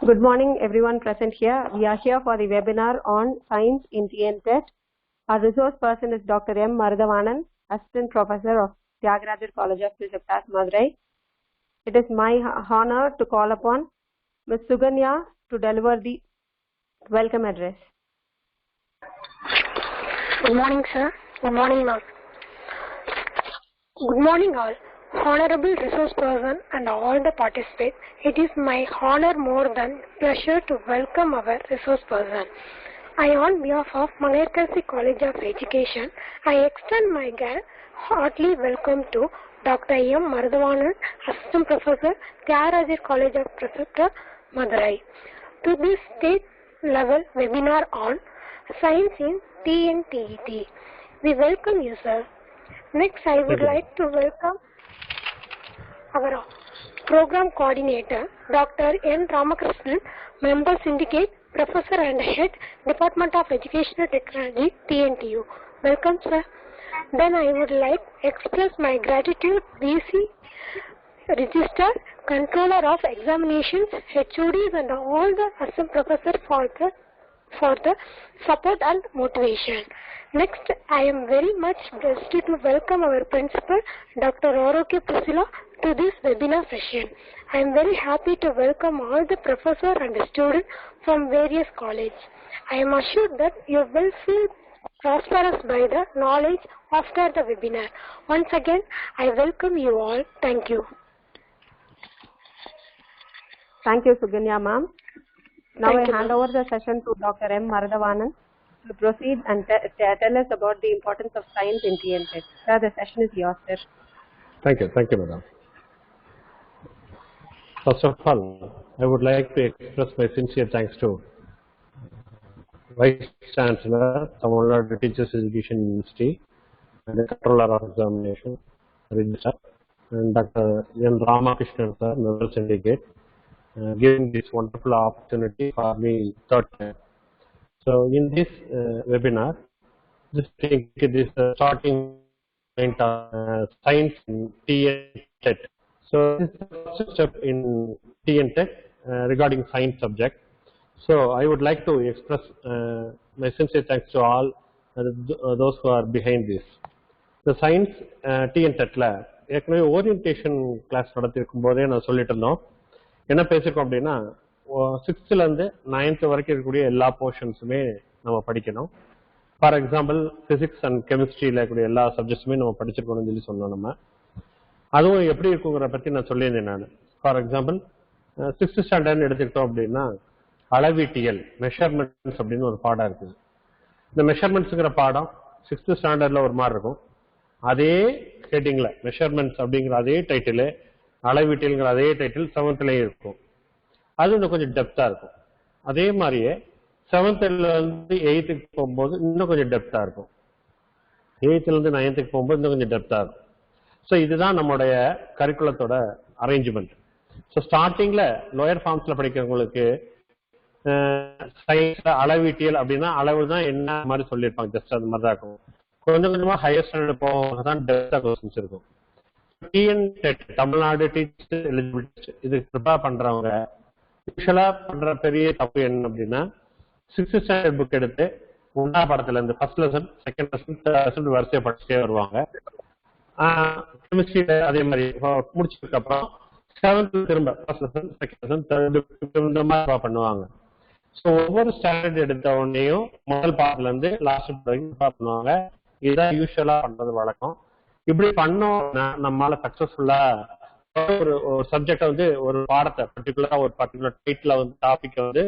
Good morning, everyone present here. We are here for the webinar on Science in TNTET. Our resource person is Dr. M. Marudavannan, Assistant Professor of Tyagarajar College of Physics at Madurai. It is my honor to call upon Ms. Suganya to deliver the welcome address. Good morning, sir. Good morning, ma'am. Good morning, all. Honorable resource person and all the participants, it is my honor more than pleasure to welcome our resource person. I, on behalf of Mangayakkarazi College of Education, I extend my heartily welcome to Dr. M. Marudavannan, Assistant Professor, Tyagarajar College of Physics, Madurai, to this state-level webinar on Science in TNTET. We welcome you, sir. Next, I would like to welcome our program coordinator, Dr. N. Ramakrishnan, Member Syndicate, Professor and Head, Department of Educational Technology, TNTU. Welcome, sir. Then I would like to express my gratitude, BC Register, Controller of Examinations, HODs and all the assistant professors for the support and motivation. Next, I am very much blessed to welcome our principal, Dr. Oroke Priscilla, to this webinar session. I am very happy to welcome all the professors and students from various colleges. I am assured that you will feel prosperous by the knowledge after the webinar. Once again, I welcome you all. Thank you. Thank you, Suganya ma'am. Now I hand over the session to Dr. M. Marudavannan to proceed and tell us about the importance of science in TNTET. Sir, the session is yours, sir. Thank you, madam. First of all, I would like to express my sincere thanks to Vice Chancellor, Tamil Nadu Teachers Education Ministry, and the Controller of Examination, Register, and Dr. N. Ramakrishnan, sir, Member Syndicate, giving this wonderful opportunity for me third time. So, in this webinar, just take this starting point of science in TNTET. So, this is the first step in TNTET regarding science subject. So, I would like to express my sincere thanks to all those who are behind this. The science TNTET lab, ஏற்கனவே orientation class நடத்திருக்கும் போதே நான் சொல்லிட்டு இருந்தோம். என்ன பேசிருக்கோம் அப்படின்னா 6th ல இருந்து 9th வரைக்கும் இருக்கக்கூடிய எல்லா போர்ஷன்ஸுமே நம்ம படிக்கணும். ஃபார் எக்ஸாம்பிள் பிசிக்ஸ் அண்ட் கெமிஸ்ட்ரியில இருக்கக்கூடிய எல்லா சப்ஜெக்ட்ஸுமே நம்ம படிச்சிருக்கணும்னு சொல்லி சொன்னோம். நம்ம அதுவும் எப்படி இருக்குங்கிற பத்தி நான் சொல்லியிருந்தேன். நான் ஃபார் எக்ஸாம்பிள் 6th ஸ்டாண்டர்ட் எடுத்துக்கிட்டோம் அப்படின்னா அளவீட்டியல் மெஷர்மெண்ட்ஸ் அப்படின்னு ஒரு பாடம் இருக்குது. இந்த மெஷர்மெண்ட்ஸுங்கிற பாடம் 6th ஸ்டாண்டர்ட்ல ஒரு மாதிரி இருக்கும். அதே ஹெட்டிங்ல மெஷர்மெண்ட்ஸ் அப்படிங்கிற அதே டைட்டில், அளவீட்டியல்ங்கிற அதே டைட்டில் 7th இருக்கும். அது இன்னும் கொஞ்சம் டெப்தா இருக்கும். அதே மாதிரியே 7th இருந்து 8th போகும்போது இன்னும் கொஞ்சம் டெப்தா இருக்கும். 8th இருந்து 9th போகும்போது இன்னும் கொஞ்சம் டெப்தா இருக்கும். ஸோ இதுதான் நம்மளுடைய கரிக்குலத்தோட அரேஞ்ச்மெண்ட். ஸோ ஸ்டார்டிங்ல லோயர் ஃபார்ம்ஸ்ல படிக்கிறவங்களுக்கு சயின்ஸ்ல அளவீட்டியல் அப்படின்னா அளவு தான் என்ன மாதிரி சொல்லியிருப்பாங்க, ஜஸ்ட் அது மாதிரி தான் இருக்கும். கொஞ்சம் கொஞ்சமா ஹையர் ஸ்டாண்டர்ட் போக தான் டெப்தா கொஸ்டின்ஸ் இருக்கும். TNTET தமிழ்நாடு டீச்சர்ஸ் எலிஜிபிலிட்டி இது ப்ரிப்பேர் பண்றவங்க யூஸ்வலா பண்ற பெரிய தப்பு என்ன அப்படின்னா 6th ஸ்டாண்டர்ட் புக் எடுத்து 1ஆம் பாடத்துல இருந்து first lesson, second lesson, third lesson வரிசையை படிச்சுட்டே வருவாங்க. கெமிஸ்ட்ரியில அதே மாதிரி முடிச்சதுக்கு அப்புறம் 7th திரும்ப first lesson, second lesson, third இந்த மாதிரி பண்ணுவாங்க. ஸோ ஒவ்வொரு ஸ்டாண்டர்ட் எடுத்த உடனேயும் முதல் பாடத்துல இருந்து லாஸ்ட் வரைக்கும் பண்ணுவாங்க. இதுதான் யூஸ்வலா பண்றது வழக்கம். இப்படி பண்ணோம்னா நம்மளால சக்சஸ்ஃபுல்லா ஒரு சப்ஜெக்ட வந்து ஒரு பாடத்தை பர்டிகுலர் டைட்டில் வந்து டாபிக் வந்து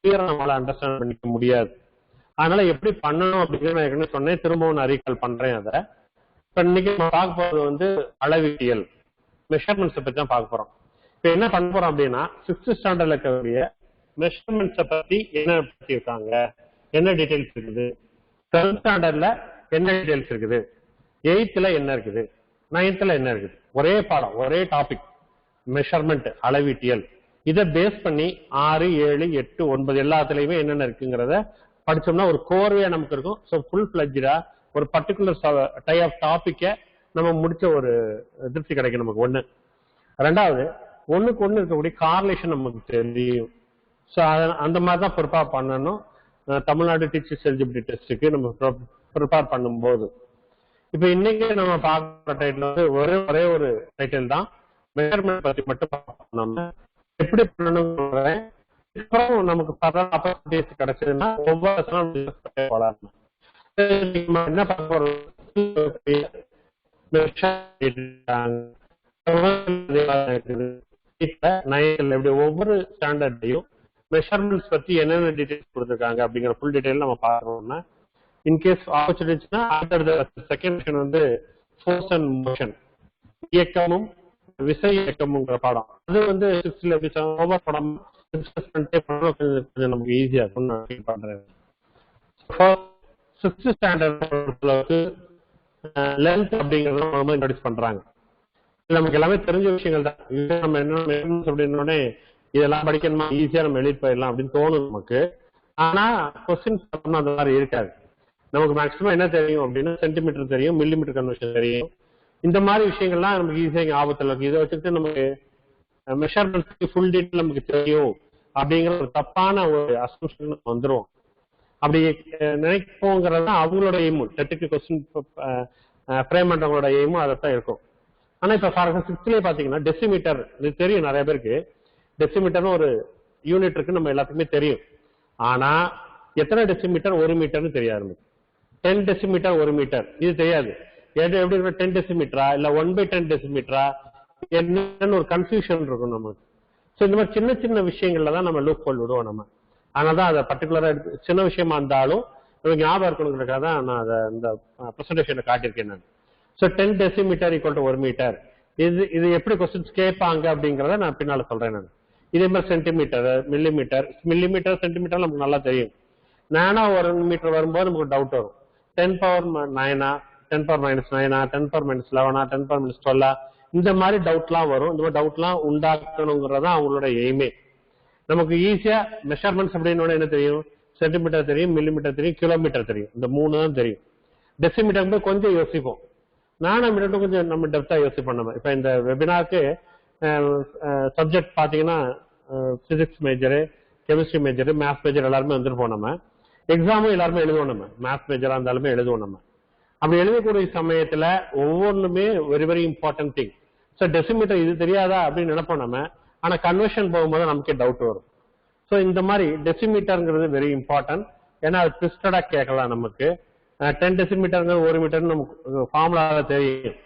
கிளியரா நம்மளால அண்டர்ஸ்டாண்ட் பண்ணிக்க முடியாது. அதனால எப்படி பண்ணணும் அப்படிங்கிறது நான் ஏற்கனவே சொன்னேன், திரும்பவும் நான் ரீகால் பண்றேன். அதை இப்ப இன்னைக்கு நம்ம பார்க்க போறது வந்து அளவீட்டியல் மெஷர்மெண்ட்ஸை பத்தி தான் பார்க்க போறோம். இப்ப என்ன பண்ண போறோம் அப்படின்னா 6th ஸ்டாண்டர்ட்ல இருக்கக்கூடிய மெஷர்மெண்ட்ஸை பத்தி என்ன பத்தி இருக்காங்க, என்ன டீடைல்ஸ் இருக்குது, 7th ஸ்டாண்டர்ட்ல என்ன டீடைல்ஸ் இருக்குது, 8th என்ன இருக்குது, 9th என்ன இருக்குது. ஒரே பாடம், ஒரே டாபிக் மெஷர்மெண்ட் அளவீட்டியல். இதை பேஸ் பண்ணி 6, 7, 8, 9 எல்லாத்துலயுமே என்னென்ன இருக்குங்கிறத படிச்சோம்னா ஒரு கோர்வையா நமக்கு இருக்கும். ஸோ ஃபுல் ஃபிளட்ஜா ஒரு பர்டிகுலர் டைப் ஆஃப் டாபிக்கை நம்ம முடிச்ச ஒரு திருப்தி கிடைக்கும் நமக்கு. ஒண்ணு. ரெண்டாவது, ஒண்ணுக்கு ஒண்ணு இருக்கக்கூடிய கார்லேஷன் நமக்கு தெரியும். ஸோ அந்த மாதிரி தான் ப்ரிப்பேர் பண்ணணும். தமிழ்நாடு டீச்சர்ஸ் எலிஜிபிலிட்டி டெஸ்ட்டுக்கு நம்ம ப்ரிப்பேர் பண்ணும்போது இப்ப இன்னைக்கு நம்ம பார்க்குற டைட்டில் வந்து ஒரே ஒரு டைட்டில் தான், மெஷர்மெண்ட் பத்தி மட்டும் நம்ம எப்படி பண்ணணும். அப்புறம் நமக்கு ஆப்பர்ச்சுனிட்டிஸ் கிடைச்சதுன்னா ஒவ்வொரு வளரணும். என்ன பார்க்க போறோம், ஒவ்வொரு ஸ்டாண்டர்ட்லயும் மெஷர்மெண்ட்ஸ் பத்தி என்னென்ன டீடைல்ஸ் கொடுத்துருக்காங்க அப்படிங்கிற ஃபுல் டீடைல் நம்ம பார்க்கணும்னா, இன்கேஸ் ஆப்பர்ச்சுனிட்டிஸ்னா அடுத்த செகண்ட் செக்ஷன் வந்து ஃபோர்ஸ் அண்ட் மோஷன், இயக்கமும் விசை இயக்கமுங்கிற பாடம். அது வந்து 6th ஓவர் படம் கொஞ்சம் நமக்கு ஈஸியா இருக்கும்னு நான் ஃபீல் பண்றேன். 6th ஸ்டாண்டர்ட் லென்த் அப்படிங்கறத இன்ட்ரோடியூஸ் பண்றாங்க. நமக்கு எல்லாமே தெரிஞ்ச விஷயங்கள் தான். நம்ம என்ன அப்படின்னோடனே இதெல்லாம் படிக்கணுமா, ஈஸியா நம்ம எழுதி போயிடலாம் அப்படின்னு தோணும் நமக்கு. ஆனா கொஸ்டின்ஸ் அந்த மாதிரி இருக்காது. நமக்கு மேக்ஸிமம் என்ன தெரியும் அப்படின்னா சென்டிமீட்டர் தெரியும், மில்லிமீட்டர் கன்வர்ஷன் தெரியும். இந்த மாதிரி விஷயங்கள்லாம் நமக்கு ஈஸியாக ஆபத்தில் இருக்கு. இதை வச்சுக்கிட்டு நமக்கு மெஷர்மெண்ட்ஸ்க்கு ஃபுல் டீட்டெயில் நமக்கு தெரியும் அப்படிங்கிற ஒரு தப்பான ஒரு அசம்ஷன் வந்துடும். அப்படி நினைப்போங்கிறது தான் அவங்களோட எய்மும், டெட்டுக்கு கொஸ்டின் ஃப்ரேம் பண்றவங்களோட எய்மும் அதைத்தான் இருக்கும். ஆனா இப்ப ஃபார் எக்ஸாம்பிள் 6th பாத்தீங்கன்னா டெசிமீட்டர், இது தெரியும் நிறைய பேருக்கு. டெசிமீட்டர்னு ஒரு யூனிட் இருக்கு, நம்ம எல்லாத்துக்குமே தெரியும். ஆனா எத்தனை டெசிமீட்டர் 1 மீட்டர்னு தெரியாது. 10 டெசிமீட்டர் 1 மீட்டர் இது தெரியாது. எப்படி 10 டெசிமீட்டரா இல்ல 1/10 டெசிமீட்டரா என்னன்னு ஒரு கன்ஃபியூஷன் இருக்கும் நமக்கு. ஸோ இந்த மாதிரி சின்ன சின்ன விஷயங்கள்ல தான் நம்ம லூப் ஹோல் விடுவோம் நம்ம. அதனாலதான் அதை பர்டிகுலரா சின்ன விஷயமா இருந்தாலும் நமக்கு ஞாபகம் இருக்கணுங்கிறதுக்காக தான் நான் அதை இந்த ப்ரெசன்டேஷன்ல காட்டியிருக்கேன் நான். So 10 decimetre = 1 metre. இது எப்படி கொஸ்டின்ஸ் கேட்பாங்க அப்படிங்கிறத நான் பின்னால சொல்றேன் நான். இதே மாதிரி சென்டிமீட்டர், மில்லிமீட்டர் சென்டிமீட்டர் நமக்கு நல்லா தெரியும். நானா 1 மீட்டர் வரும்போது நமக்கு டவுட் வரும். 10 பவர் 9, 10 பவர் -9, 10 பவர் -11, 10 பவர் -12 இந்த மாதிரி டவுட்லாம் வரும். இந்த மாதிரி டவுட்லாம் உண்டாக்கணுங்கிறதா அவங்களோட எய்மே. நமக்கு ஈஸியா மெஷர்மெண்ட்ஸ் அப்படின்னு என்ன தெரியும், சென்டிமீட்டர் தெரியும், மில்லிமீட்டர் தெரியும், கிலோமீட்டர் தெரியும். இந்த 3 தான் தெரியும். டெசிமீட்டர் போய் கொஞ்சம் யோசிப்போம். நானும் கொஞ்சம் நம்ம டெப்தா யோசிப்போம். நம்ம இப்ப இந்த வெபினாருக்கு சப்ஜெக்ட் பாத்தீங்கன்னா physics major, chemistry major, maths major எல்லாருமே வந்துருப்போம். நம்ம எக்ஸாமும் எல்லாருமே எழுதுவோம். நம்ம மேத்ஸ் மேஜரா இருந்தாலுமே எழுதுவோம். நம்ம அப்படி எழுதக்கூடிய சமயத்துல ஒவ்வொன்றுமே very very important thing. So decimetre இது தெரியாதா அப்படின்னு நினைப்போம் நம்ம. ஆனா கன்வர்ஷன் போகும்போது நமக்கே டவுட் வரும். ஸோ இந்த மாதிரி டெசிமீட்டர்ங்கிறது வெரி இம்பார்ட்டன்ட். ஏன்னா அது ட்விஸ்டடா கேட்கலாம் நமக்கு. 10 டெசிமீட்டருங்கிறது 1 மீட்டர் நமக்கு ஃபார்முலால தெரியும்.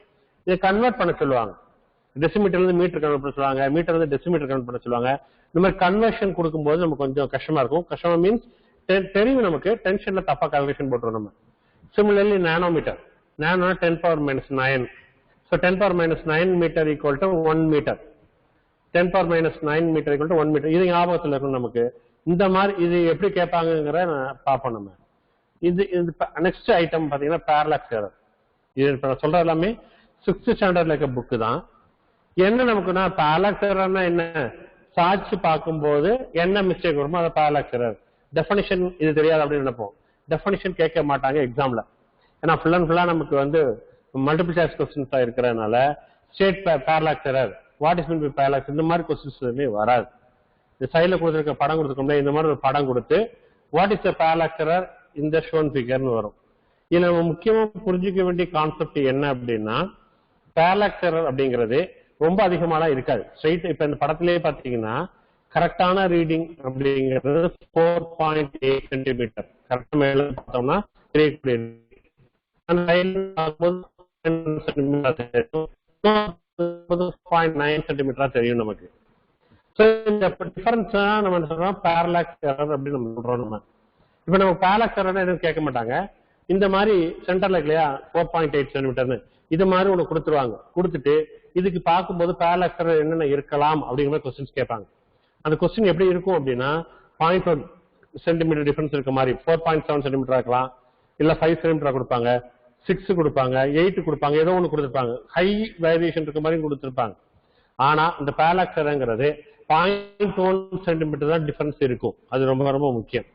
இதை கன்வெர்ட் பண்ண சொல்லுவாங்க. டெசிமீட்டர்ல இருந்து மீட்டர் கன்வெர்ட் பண்ண சொல்லுவாங்க, மீட்டர்ல இருந்து டெசிமீட்டர் கன்வெர்ட் பண்ண சொல்லுவாங்க. இந்த மாதிரி கன்வர்ஷன் கொடுக்கும்போது நமக்கு கொஞ்சம் கஷ்டமா இருக்கும். கஷ்டமா மீன்ஸ் தெரியும் நமக்கு, டென்ஷன்ல தப்பா கால்குலேஷன் போட்டுரும் நம்ம. Similarly nanometre, nano 10 power -9. So 10 power -9 metre = 1 metre. 10 power -9 metre = 1 metre. இது ஞாபகத்தில் இருக்கும் நமக்கு. இந்த மாதிரி இது எப்படி கேட்பாங்கிற பார்ப்போம் நம்ம. இது நெக்ஸ்ட் ஐட்டம் பாத்தீங்கன்னா பேரலாக்ஸ் எரர். இது இப்ப நான் சொல்ற எல்லாமே 6th ஸ்டாண்டர்ட்ல இருக்க புக்கு தான். என்ன நமக்குன்னா பேரலாக்ஸ் எரர்னா என்ன, சாட்சி பார்க்கும்போது என்ன மிஸ்டேக் வருமோ அதை பேரலாக்ஸ் எரர். டெஃபினிஷன் இது தெரியாது அப்படின்னு நினைப்போம். டெஃபினிஷன் கேட்க மாட்டாங்க எக்ஸாம்ல. ஏன்னா ஃபுல் அண்ட் ஃபுல்லா நமக்கு வந்து மல்டிபிள் சாய்ஸ் கொஸ்டின்ஸா இருக்கிறதுனால state parallax error, what is mean by parallax, இந்த மாதிரி கொஸ்டின்ஸ் எதுவுமே வராது. இந்த சைட்ல கொடுத்துருக்க படம் கொடுத்துருக்கோம்ல, இந்த மாதிரி ஒரு படம் கொடுத்து what is the parallax error இந்த ஷோன் ஃபிகர்னு வரும். இதுல நம்ம முக்கியமா புரிஞ்சுக்க வேண்டிய கான்செப்ட் என்ன அப்படின்னா, பேரலாக்ஸ் எரர் அப்படிங்கிறது ரொம்ப அதிகமாலாம் இருக்காது. ஸ்ட்ரைட் இப்ப இந்த படத்திலேயே பாத்தீங்கன்னா கரெக்டான ரீடிங் அப்படிங்கிறது 4.8 சென்டிமீட்டர். கரெக்டா மேல பார்த்தோம்னா தெரியக்கூடிய 0.9 சென்டிமீட்டரா தெரியும் நமக்கு. இந்த டிஃபரன்ஸ் நம்ம என்ன சொல்றோம், பேரலாக்ஸ் எரர் அப்படின்னு நம்ம சொல்றோம். நம்ம இப்ப நம்ம பேரலாக்ஸ் எரர் எதுவும் கேட்க மாட்டாங்க. இந்த மாதிரி சென்டர்ல இல்லையா 4.8 சென்டிமீட்டர்னு இது மாதிரி ஒண்ணு கொடுத்துருவாங்க. கொடுத்துட்டு இதுக்கு பார்க்கும்போது பேரலாக்ஸ் எரர் என்னென்ன இருக்கலாம் அப்படிங்கிற மாதிரி கொஸ்டின்ஸ் கேட்பாங்க. அந்த கொஸ்டின் எப்படி இருக்கும் அப்படின்னா 0.1 சென்டிமீட்டர் டிஃபரன்ஸ் இருக்க மாதிரி 4.7 சென்டிமீட்டர் இருக்கலாம், இல்ல 5 சென்டிமீட்டர் கொடுப்பாங்க, 6 கொடுப்பாங்க, 8 கொடுப்பாங்க, ஏதோ ஒண்ணு கொடுத்துருப்பாங்க. ஹை வேரியேஷன் இருக்க மாதிரி கொடுத்துருப்பாங்க. ஆனா இந்த பேரலாக்ஸ் எரர்ங்கிறது 0.1 சென்டிமீட்டர் தான் டிஃபரன்ஸ் இருக்கும். அது ரொம்ப ரொம்ப முக்கியம்.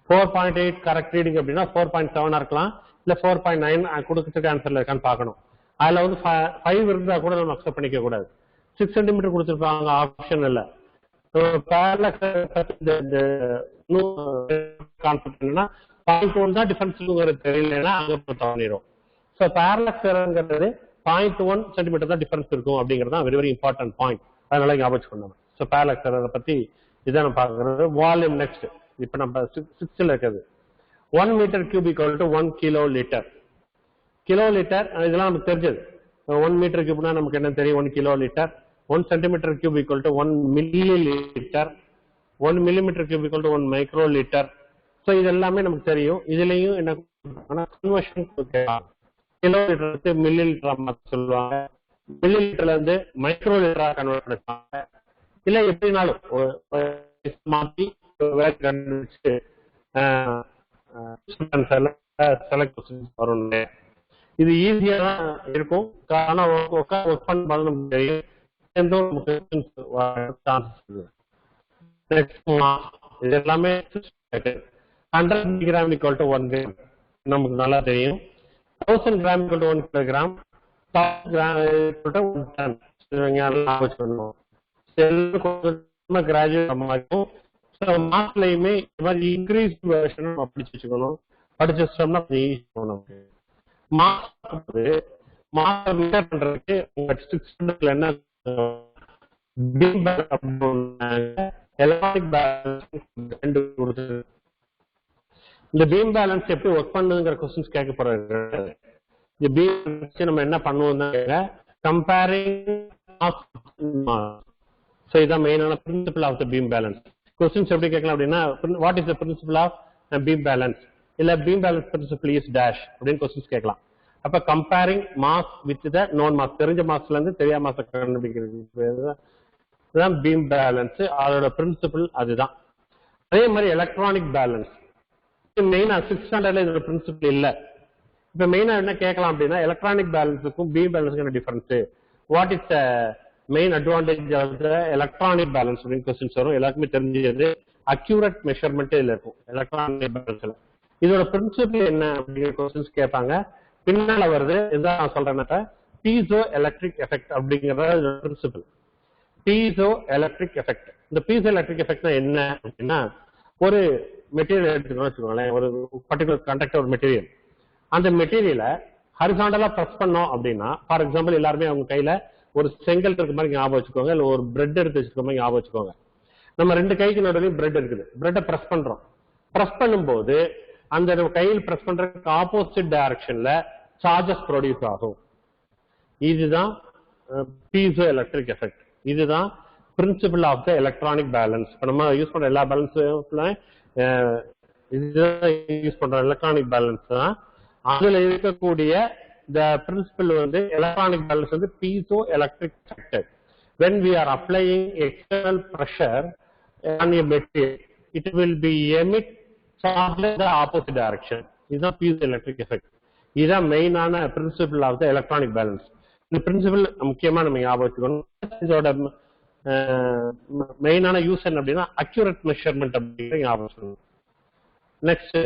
4.8 கரெக்ட் ரீடிங் அப்படின்னா 4.7 இருக்கலாம், இல்ல 4.9 கொடுக்கறதுக்கு ஆன்சர்ல இருக்கான்னு பார்க்கணும். அதுல வந்து 5 இருந்தா கூட நம்ம அக்செப்ட் பண்ணிக்க கூடாது. 6 சென்டிமீட்டர் கொடுத்துருப்பாங்க, ஆப்ஷன் இல்ல. பேரலாக்ஸ் கான்செப்ட் என்னன்னா 0.1 தான் டிஃபரன்ஸ் தெரியலன்னா அங்க தவறிடும். ஸோ பேரலாக்ஸ் எரர்ங்கிறது 0.1 சென்டிமீட்டர் தான் டிஃபரன்ஸ் இருக்கும் அப்படிங்கிறது தான் வெரி வெரி இம்பார்ட்டன்ட் பாயிண்ட். அதனால ஞாபகம் வச்சுக்கணும். ஸோ பேரலாக்ஸ் எரரை பத்தி இதான் நம்ம பார்க்கறது. வால்யூம் நெக்ஸ்ட் இப்போ நம்ம 6ல இருக்குது 1 metre cube equal to 1 kilo litre. Kilo litre இதெல்லாம் நமக்கு தெரிஞ்சது. 1 மீட்டர் கியூப்னா நமக்கு என்ன தெரியும்? 1 kilo litre. 1 centimetre cube equal to 1 milli litre. 1 millimetre cube equal to 1 micro litre. So இது எல்லாமே நமக்கு தெரியும். இதுலயும் என்ன கன்வர்ஷன் கிலோ லிட்டருக்கு மில்லி லிட்டரா சொல்லுவாங்க, மில்லி லிட்டர்ல இருந்து மைக்ரோ லிட்டரா கன்வெர்ட் பண்ணுவாங்க. இல்ல எப்படினாலும் மாற்றி கண்டுபிடிச்சு வரும். இது ஈஸியா தான் இருக்கும். ஆனா ஒர்க் பண்ணும்போது நமக்கு தெரியும் எந்த ஒரு இது எல்லாமே 100 கிராம் ஈக்குவல் டு 1 கிராம் நமக்கு நல்லா தெரியும். 1000 gram equal to 1 kilogram. 1000 gram equal to 1 ton. Graduate மாஸ்லயுமே இந்த மாதிரி இன்க்ரீஸ் வெர்ஷன் நம்ம படிச்சு வச்சுக்கணும். படிச்சு வச்சோம்னா நமக்கு மாஸ் மீட்டர் பண்றதுக்கு உங்க 600 என்ன எலக்ட்ரானிக் பேலன்ஸ் கொடுத்து இந்த பீம் பேலன்ஸ் எப்படி ஒர்க் பண்ணுங்கிற கொஸ்டின்ஸ் கேட்க போறாங்க. இந்த பீம் நம்ம என்ன பண்ணுவோம் கம்பேரிங். So இதான் மெயினான principle of the beam balance. Questions எப்படி கேட்கலாம் அப்படின்னா what is the principle of beam balance, இல்ல beam balance principle is dash அப்படின்னு கொஸ்டின்ஸ் கேட்கலாம். அப்ப comparing mass with the known mass, தெரிஞ்ச மாஸ்ல இருந்து தெரியாத மாச கண்டுபிடிக்கிறது தான் பீம் பேலன்ஸ். அதோட பிரின்சிபல் அதுதான். அதே மாதிரி எலக்ட்ரானிக் பேலன்ஸ் மெயினா 6th ஸ்டாண்டர்ட்ல இதோட பிரின்சிபல் இல்ல. இப்ப மெயினா என்ன கேட்கலாம் அப்படின்னா எலக்ட்ரானிக் பேலன்ஸுக்கும் பீம் பேலன்ஸுக்கும் என்ன difference, what is main advantage of the electronic balance அப்படின்னு கொஸ்டின்ஸ் வரும். எல்லாருக்குமே தெரிஞ்சது அக்யூரேட் மெஷர்மெண்ட் இதுல இருக்கும் எலக்ட்ரானிக் பேலன்ஸ்ல. இதோட பிரின்சிபல் என்ன அப்படிங்கிற கொஸ்டின்ஸ் கேட்பாங்க. பின்னால வருது இதுதான் நான் சொல்றேன், பீசோ எலக்ட்ரிக் எஃபெக்ட் அப்படிங்கறது பிரின்சிபல். Piezo electric effect. இந்த பீசோ எலக்ட்ரிக் எஃபெக்ட்னா என்ன அப்படின்னா, ஒரு மெட்டீரியல் எடுத்துக்கணும் வச்சுக்கோங்களேன், ஒரு பர்டிகுலர் கண்டக்டர் ஒரு மெட்டீரியல். அந்த மெட்டீரியலை ஹரிசாண்டலா பிரஸ் பண்ணோம் அப்படின்னா, ஃபார் எக்ஸாம்பிள் எல்லாருமே அவங்க கையில ஒரு செங்கல் இருக்க மாதிரி ஞாபகம் வச்சுக்கோங்க, இல்ல ஒரு பிரெட் எடுத்து வச்சுக்க மாதிரி ஞாபகம் வச்சுக்கோங்க. நம்ம 2 கைக்கு நடுவுலையும் பிரெட் இருக்குது. பிரெட்டை பிரஸ் பண்றோம். பிரஸ் பண்ணும்போது அந்த கையில் பிரஸ் பண்றதுக்கு ஆப்போசிட் டைரக்ஷன்ல சார்ஜஸ் ப்ரொடியூஸ் ஆகும். இதுதான் பீசோ எலக்ட்ரிக் எஃபெக்ட். இதுதான் principle of the electronic balance. இப்ப நம்ம யூஸ் பண்ற எல்லா பேலன்ஸும் இதுதான் யூஸ் பண்ற எலக்ட்ரானிக் பேலன்ஸ் தான். அதுல இருக்கக்கூடிய the principle வந்து electronic balance வந்து piezoelectric effect. When we are applying external pressure on a material, it will be emit charge in the opposite direction. இதுதான் piezoelectric effect. இதுதான் மெயினான principle of the electronic balance. இந்த principle முக்கியமா நம்ம ஞாபகம் வச்சுக்கணும். இதோட மெயினான யூஸ் என்ன அப்படின்னா அக்யூரேட் மெஷர்மெண்ட் அப்படிங்கிற ஞாபகம் வச்சுக்கணும். நெக்ஸ்ட்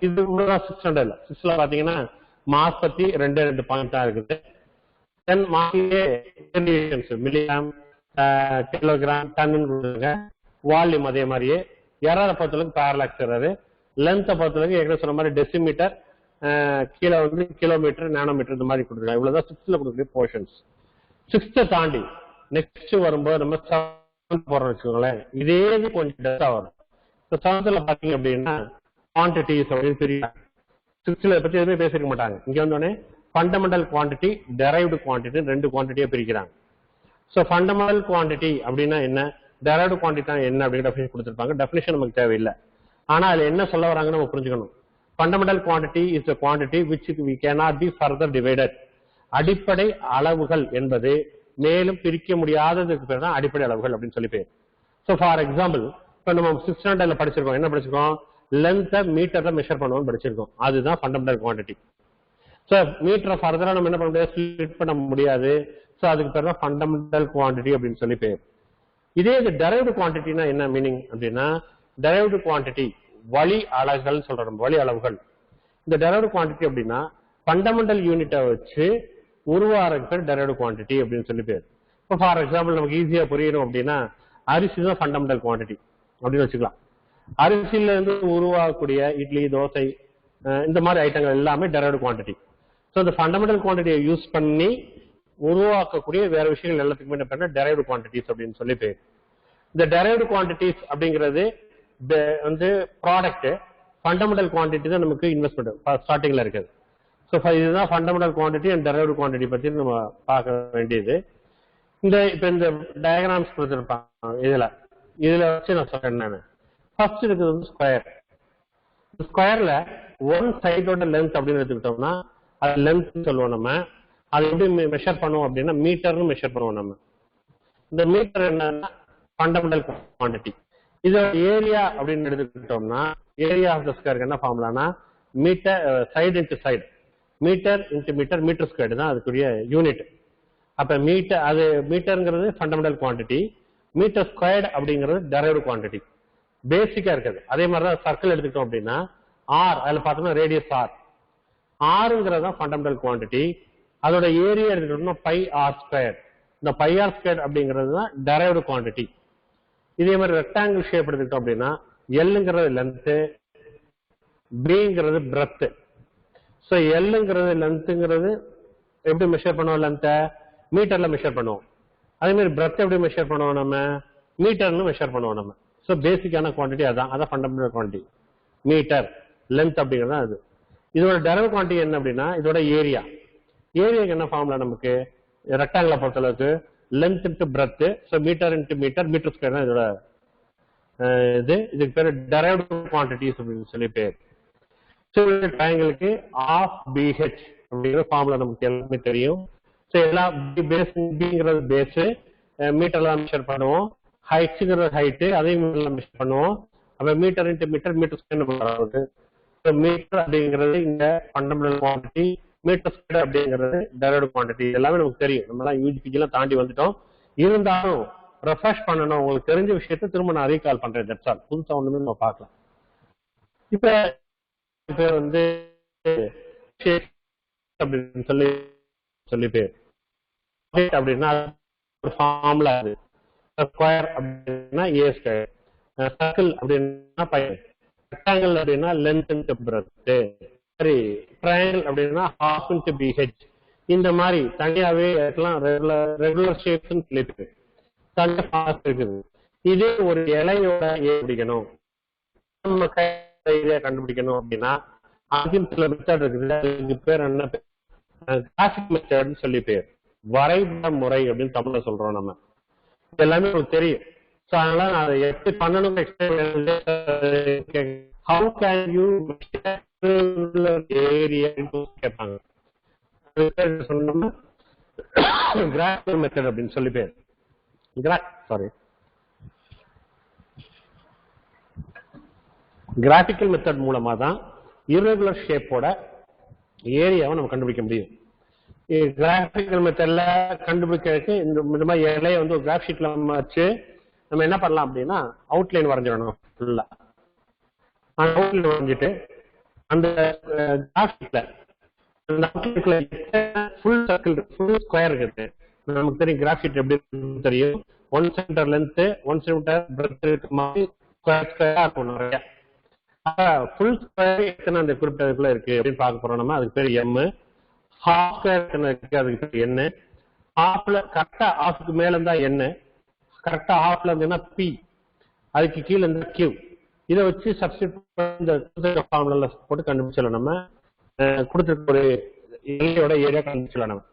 இது 6th ஸ்டாண்டர்ட்ல 6ல பாத்தீங்கன்னா மாஸ் பத்தி 2 பாயிண்ட் தான் இருக்குது. தென் மாஸ்லயே மில்லிகிராம், கிலோகிராம், டன் கொடுங்க. வால்யூம் அதே மாதிரியே. எரரை பொறுத்தளவுக்கு பேரலாக்ஸ் எரர். லென்த்தை பொறுத்தளவுக்கு ஏற்கனவே சொன்ன மாதிரி டெசிமீட்டர், கீழே வந்து கிலோமீட்டர், நானோமீட்டர் இந்த மாதிரி கொடுத்துருக்காங்க. இவ்வளவுதான் 6ல கொடுக்கக்கூடிய போர்ஷன்ஸ். 6th தாண்டி நெக்ஸ்ட் வரும்போது நம்ம 7th போறோம் வச்சுக்கோங்களேன். இதே கொஞ்சம் டெஸ்டா வரும். 7th பாத்தீங்க அப்படின்னா குவான்டிட்டிஸ் அப்படின்னு தெரியும். 6ல பத்தி எதுவுமே பேசிருக்க மாட்டாங்க. இங்க வந்தோடனே ஃபண்டமெண்டல் குவான்டிட்டி, டெரைவ்டு குவான்டிட்டி 2 குவான்டிட்டியா பிரிக்கிறாங்க. சோ ஃபண்டமெண்டல் குவான்டிட்டி அப்படின்னா என்ன, டெரைவ்டு குவான்டிட்டி என்ன அப்படிங்கிற டெஃபினிஷன் கொடுத்திருப்பாங்க. டெஃபினிஷன் நமக்கு தேவையில்லை. ஆனா அதுல என்ன சொல்ல வராங்கன்னு நம்ம புரிஞ்சுக்கணும். Fundamental quantity is a quantity which we cannot be further divided. அடிப்படை அளவுகள் என்பது மேலும் பிரிக்க முடியாததுக்கு பேர் தான் அடிப்படை அளவுகள் அப்படின்னு சொல்லி பேர். சோ ஃபார் எக்ஸாம்பிள் இப்ப நம்ம 6th ஸ்டாண்டர்ட்ல படிச்சிருக்கோம். என்ன படிச்சிருக்கோம்? லென்த்தை மீட்டர்ல மெஷர் பண்ணுவோம்னு படிச்சிருக்கோம். அதுதான் ஃபண்டமெண்டல் குவான்டிட்டி. சோ மீட்டரை ஃபர்தரா நம்ம என்ன பண்ண முடியாது, ஸ்பிளிட் பண்ண முடியாது. சோ அதுக்கு பேர் தான் ஃபண்டமெண்டல் குவான்டிட்டி அப்படின்னு சொல்லி பேர். இதே இது டெரைவ்டு குவான்டிட்டினா என்ன மீனிங் அப்படின்னா, டெரைவ்டு குவான்டிட்டி வழி அலகுகள் சொல்றோம், வழி அளவுகள். இந்த டெரைவ்டு குவான்டிட்டி அப்படின்னா ஃபண்டமெண்டல் யூனிட்டை வச்சு உருவாகிறதுக்கு பேர் டெரைவ்டு குவான்டிட்டி அப்படின்னு சொல்லி பேர். இப்போ ஃபார் எக்ஸாம்பிள் நமக்கு ஈஸியா புரியணும் அப்படின்னா அரிசி தான் ஃபண்டமெண்டல் குவான்டிட்டி அப்படின்னு வச்சுக்கலாம். அரிசியில இருந்து உருவாகக்கூடிய இட்லி, தோசை, இந்த மாதிரி ஐட்டங்கள் எல்லாமே டெரைவ்டு குவான்டிட்டி. ஸோ இந்த ஃபண்டமெண்டல் குவான்டிட்டியை யூஸ் பண்ணி உருவாக்கக்கூடிய வேற விஷயங்கள் எல்லாத்துக்குமே என்ன பண்ண டெரைவ்டு குவான்டிட்டிஸ் அப்படின்னு சொல்லி பேர். இந்த டெரைவ்டு குவான்டிட்டிஸ் அப்படிங்கிறது வந்து ப்ராடக்ட், ஃபண்டமெண்டல் குவான்டிட்டி தான் நமக்கு இன்வெஸ்ட்மெண்ட் ஸ்டார்டிங்ல இருக்குது. ஸோ இதுதான் fundamental quantity and derived quantity பத்தி நம்ம பார்க்க வேண்டியது. இப்ப இந்த டயக்ராம்ஸ் கொடுத்துருப்பாங்க, இதுல வச்சு நான் சொல்றேன். என்னன்னு ஃபர்ஸ்ட் இருக்குது வந்து ஸ்கொயர். ஸ்கொயர்ல ஒன் சைடோட லென்த் அப்படின்னு எடுத்துக்கிட்டோம்னா அது லென்த் சொல்லுவோம். நம்ம அது எப்படி மெஷர் பண்ணுவோம் அப்படின்னா மீட்டர்னு மெஷர் பண்ணுவோம். நம்ம இந்த மீட்டர் என்னன்னா ஃபண்டமெண்டல் குவான்டிட்டி. இதோட ஏரியா அப்படின்னு எடுத்துக்கிட்டோம்னா ஏரியா ஆஃப் த ஸ்கொயருக்கு என்ன ஃபார்முலானா metre side into side, metre into metre, metre square தான் அதுக்குரிய யூனிட். அப்ப மீட்டர், அது மீட்டர்ங்கிறது ஃபண்டமெண்டல் குவான்டிட்டி, மீட்டர் ஸ்கொயர்டு அப்படிங்கிறது டெரைவ்டு குவான்டிட்டி. பேசிக்கா இருக்குது. அதே மாதிரிதான் சர்க்கிள் எடுத்துக்கிட்டோம் அப்படின்னா ஆர், அதுல பார்த்தோம்னா ரேடியஸ் ஆர், ஆறுங்கிறது தான் ஃபண்டமெண்டல் குவான்டிட்டி. அதோட ஏரியா எடுத்துக்கிட்டோம்னா பை ஆர் ஸ்கொயர். இந்த பை ஆர் ஸ்கொயர் அப்படிங்கிறது தான் டெரைவ்டு குவான்டிட்டி. இதே மாதிரி ரெக்டாங்கிள் ஷேப் எடுத்துக்கிட்டோம் அப்படின்னா எல்லுங்கிறது லென்த்து, பிங்கிறது பிரெத். ஸோ எல்லுங்கிறது லென்த்துங்கிறது எப்படி மெஷர் பண்ணுவோம்? லென்த்தை மீட்டர்ல மெஷர் பண்ணுவோம். அதே மாதிரி பிரெத் எப்படி மெஷர் பண்ணுவோம்? நம்ம மீட்டர்னு மெஷர் பண்ணுவோம். நம்ம ஸோ பேசிக்கான குவான்டிட்டி அதான் ஃபண்டமெண்டல் குவான்டிட்டி மீட்டர் லென்த் அப்படிங்கிறது அது. இதோட டெரைவ்டு குவான்டிட்டி என்ன அப்படின்னா இதோட ஏரியா. ஏரியாக்கு என்ன ஃபார்முலா நமக்கு ரெக்டாங்கிளை பொறுத்தளவுக்கு length into breadth, so metre into metre, metre square தான் இதோட இதுக்கு பேர் டெரைவ்டு குவான்டிட்டிஸ் அப்படின்னு சொல்லி பேர். ட்ரையாங்கிளுக்கு ஆஃப் பிஹெச் அப்படிங்கிற ஃபார்முலா நமக்கு எல்லாமே தெரியும். ஸோ எல்லா பிங்கிறது பேஸ், மீட்டர்ல மெஷர் பண்ணுவோம். ஹைட்ஸுங்கிறது ஹைட்டு, அதையும் மீட்டர்ல மெஷர் பண்ணுவோம். அப்ப metre into metre, metre square. Metre அப்படிங்கிறது இந்த ஃபண்டமெண்டல் குவான்டிட்டி, மீட்டர் ஸ்கொயர் அப்படிங்கிறது டெரைவ்டு குவான்டிட்டி. எல்லாமே நமக்கு தெரியும். நம்ம எல்லாம் யூஜிபிஜி எல்லாம் தாண்டி வந்துட்டோம். இருந்தாலும் ரெஃப்ரெஷ் பண்ணணும், உங்களுக்கு தெரிஞ்ச விஷயத்தை திரும்ப நான் ரீகால் பண்றேன். That's all. புதுசா ஒண்ணுமே நம்ம பார்க்கலாம். இப்ப வந்து அப்படின்னு சொல்லி பேர் அப்படின்னா ஃபார்முலா அது. ஸ்கொயர் அப்படின்னா ஏ ஸ்கொயர், சர்க்கிள் அப்படின்னா பை, ரெக்டாங்கிள் அப்படின்னா லென்த் இன்டு பிரெத், சரி ட்ரையாங்கிள் அப்படின்னா ஹாஃப் இன்டு பிஹெச். இந்த மாதிரி தனியாவே இருக்கலாம். ரெகுலர் ஷேப்ஸ் சொல்லிட்டு தனியா இருக்குது. இதே ஒரு இலையோட பிடிக்கணும், நம்ம கையில கண்டுபிடிக்கணும் அப்படின்னா அதுக்கு சில மெத்தட் இருக்குது. அதுக்கு பேர் என்ன? கிராஃபிக் மெத்தட்னு சொல்லி பேர். வரைபட முறை அப்படின்னு தமிழ்ல சொல்றோம். நம்ம எல்லாமே உங்களுக்கு தெரியும். ஸோ அதனால நான் அதை எப்படி பண்ணணும் ஹவு கேன் யூ ஏரியா கேட்பாங்க. சொன்னோம்னா கிராஃபிக்கல் மெத்தட் அப்படின்னு சொல்லி பேர். கிராஃபிக்கல் மெத்தட் மூலமா தான் இர்ரெகுலர் ஷேப்போட ஏரியாவை நம்ம கண்டுபிடிக்க முடியும். கிராஃபிக்கல் மெத்தட்ல கண்டுபிடிக்கிறதுக்கு இந்த மாதிரி இலையை வந்து ஒரு கிராஃப் ஷீட்ல வச்சு நம்ம என்ன பண்ணலாம் அப்படின்னா அவுட்லைன் வரைஞ்சிடணும். ஃபுல்லா அவுட்லைன் வரைஞ்சிட்டு அந்த கிராஃப் ஷீட்ல ஃபுல் சர்க்கிள், ஃபுல் ஸ்கொயர் இருக்குது. நமக்கு தெரியும் கிராஃப் ஷீட் எப்படி தெரியும். One centimetre length, one centimetre breadth இருக்க மாதிரி ஸ்கொயர் ஸ்கொயரா இருக்கும் நிறைய. ஃபுல் ஸ்கொயர் எத்தனை அந்த குறிப்பிட்டதுக்குள்ள இருக்கு அப்படின்னு பார்க்க போறோம். நம்ம அதுக்கு பேர் எம். ஹாஃப் ஸ்கொயர் எத்தனை இருக்கு அதுக்கு பேர் என்ன. ஹாஃப்ல கரெக்டா ஹாஃப்க்கு மேல இருந்தா என்ன, கரெக்டா ஹாஃப்ல இருந்ததுன்னா பி, அதுக்கு கீழே இருந்தா கியூ. இதை வச்சு சப்ஸ்டிட் ஃபார்முலா போட்டு கண்டுபிடிச்சலாம். நம்ம கொடுத்துருக்க ஒரு எல்லையோட ஏரியா கண்டுபிடிச்சலாம். நம்ம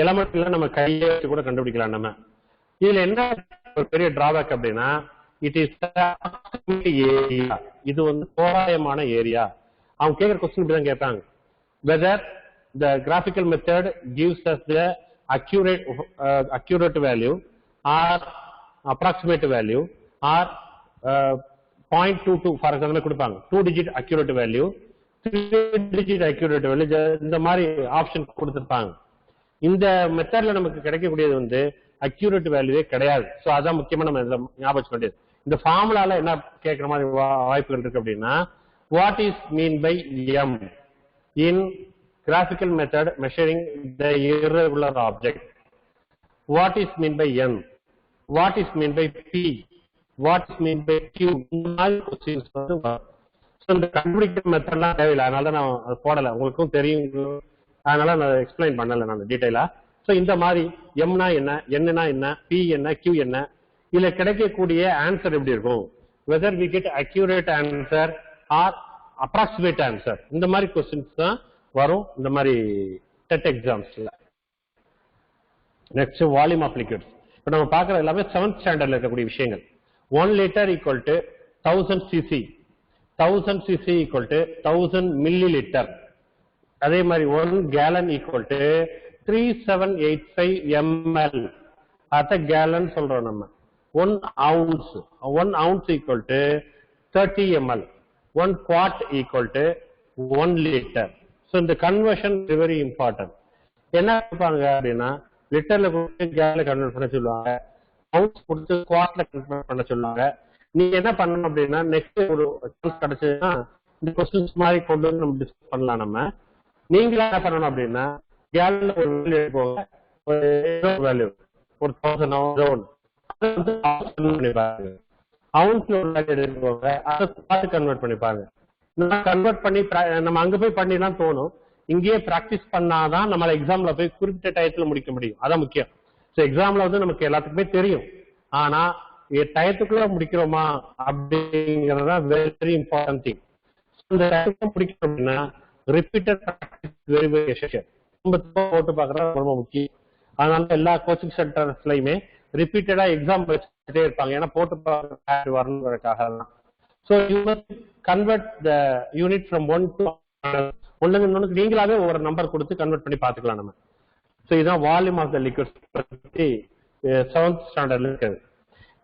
எலமெண்ட்ல நம்ம கையை வச்சு கூட கண்டுபிடிக்கலாம். நம்ம இதுல என்ன ஒரு பெரிய டிராபேக் அப்படின்னா இட் இஸ் ஏரியா. இது வந்து தோராயமான ஏரியா. அவங்க கேட்கிற கொஸ்டின் இப்படிதான் கேட்பாங்க. Whether the graphical method gives us the accurate value or approximate value or 0.22 for example கொடுப்பாங்க. 2 digit accurate value, 3 digit accurate value, இந்த மாதிரி ஆப்ஷன் கொடுத்திருப்பாங்க. இந்த மெத்தட்ல நமக்கு கிடைக்கக்கூடியது வந்து அக்யூரேட் வேல்யூவே கிடையாது. ஸோ அதான் முக்கியமா நம்ம ஞாபகம் வச்சுக்க வேண்டியது. இந்த ஃபார்முலால என்ன கேட்கிற மாதிரி வாய்ப்புகள் இருக்கு அப்படின்னா what is mean by M in graphical method measuring the irregular object. What is mean by n? What is mean by P, what is mean by Q, இந்த மாதிரி கொஸ்டின்ஸ் வந்து இந்த கண்டுபிடிக்கிற மெத்தட்லாம் தேவையில்லை. அதனால தான் நான் அது போடலை, உங்களுக்கும் தெரியும், அதனால நான் எக்ஸ்பிளைன் பண்ணலை நான் டீட்டெயிலா. ஸோ இந்த மாதிரி எம்னா என்ன, என்னன்னா என்ன, பி என்ன, கியூ என்ன, இதுல கிடைக்கக்கூடிய ஆன்சர் எப்படி இருக்கும், whether we get accurate answer or approximate answer, இந்த மாதிரி கொஸ்டின்ஸ் தான் வரும் இந்த மாதிரி டெட் எக்ஸாம்ஸ்ல. Next volume of liquids. இப்போ நம்ம பார்க்குற எல்லாமே 7th ஸ்டாண்டர்ட்ல இருக்கக்கூடிய விஷயங்கள். 1 liter equal to 1000 cc, 1000 cc equal to 1000 milliliter. அதே மாதிரி 1 gallon equal to 3785 ml. அத கேலன் சொல்றோம் நம்ம. 1 ounce equal to 30 ml. 1 quart equal to 1 liter. So இந்த கன்வர்ஷன் வெரி இம்பார்ட்டன்ட். என்ன பண்ணுவாங்க அப்படின்னா லிட்டர்ல கொடுத்து கேலன்ல கன்வெர்ட் பண்ண சொல்லுவாங்க, அவுன்ஸ் கொடுத்து குவார்ட்ல கன்வெர்ட் பண்ண சொல்லுவாங்க. நீங்க என்ன பண்ணணும் அப்படின்னா நெக்ஸ்ட் ஒரு சான்ஸ் கிடைச்சதுன்னா இந்த கொஸ்டின்ஸ் மாதிரி கொண்டு வந்து நம்ம டிஸ்கஸ் பண்ணலாம். நம்ம நீங்களா என்ன பண்ணணும் அப்படின்னா கேலன்ல ஒரு வேல்யூ எடுப்போங்க, ஒரு வேல்யூ ஒரு 1000 அவுன்ஸ்ல ஒரு வேல்யூ எடுப்போங்க, அதை பார்த்து கன்வெர்ட் பண்ணிப்பாங்க. கன்வெர்ட் பண்ணி நம்ம அங்க போய் பண்ணிலாம் தோணும், இங்கேயே பிராக்டிஸ் பண்ணாதான் நம்மள எக்ஸாம்ல போய் குறிப்பிட்ட டயத்துல முடிக்க முடியும். அதான் முக்கியம். ஸோ எக்ஸாம்ல வந்து நமக்கு எல்லாத்துக்குமே தெரியும், ஆனா டயத்துக்குள்ள முடிக்கிறோமா அப்படிங்கறத வெரி இம்பார்ட்டன்ட் திங். இந்த டயத்துக்குள்ள முடிக்கணும் அப்படின்னா repeated practice very very essential. போட்டு பாக்குறது ரொம்ப முக்கியம். அதனால எல்லா கோச்சிங் சென்டர்ஸ்லயுமே ரிப்பீட்டடா எக்ஸாம் வச்சுட்டே இருப்பாங்க, ஏன்னா போட்டு வரணுங்கிறதுக்காக. So you must convert the unit from 1 to 1 நீங்களாவே ஒவ்வொரு நம்பர் கொடுத்து கன்வெர்ட் பண்ணி பாத்துக்கலாம் நம்ம. ஸோ இதுதான் வால்யூம் ஆஃப் த லிக்விட் பத்தி 7th ஸ்டாண்டர்ட்ல இருக்குது.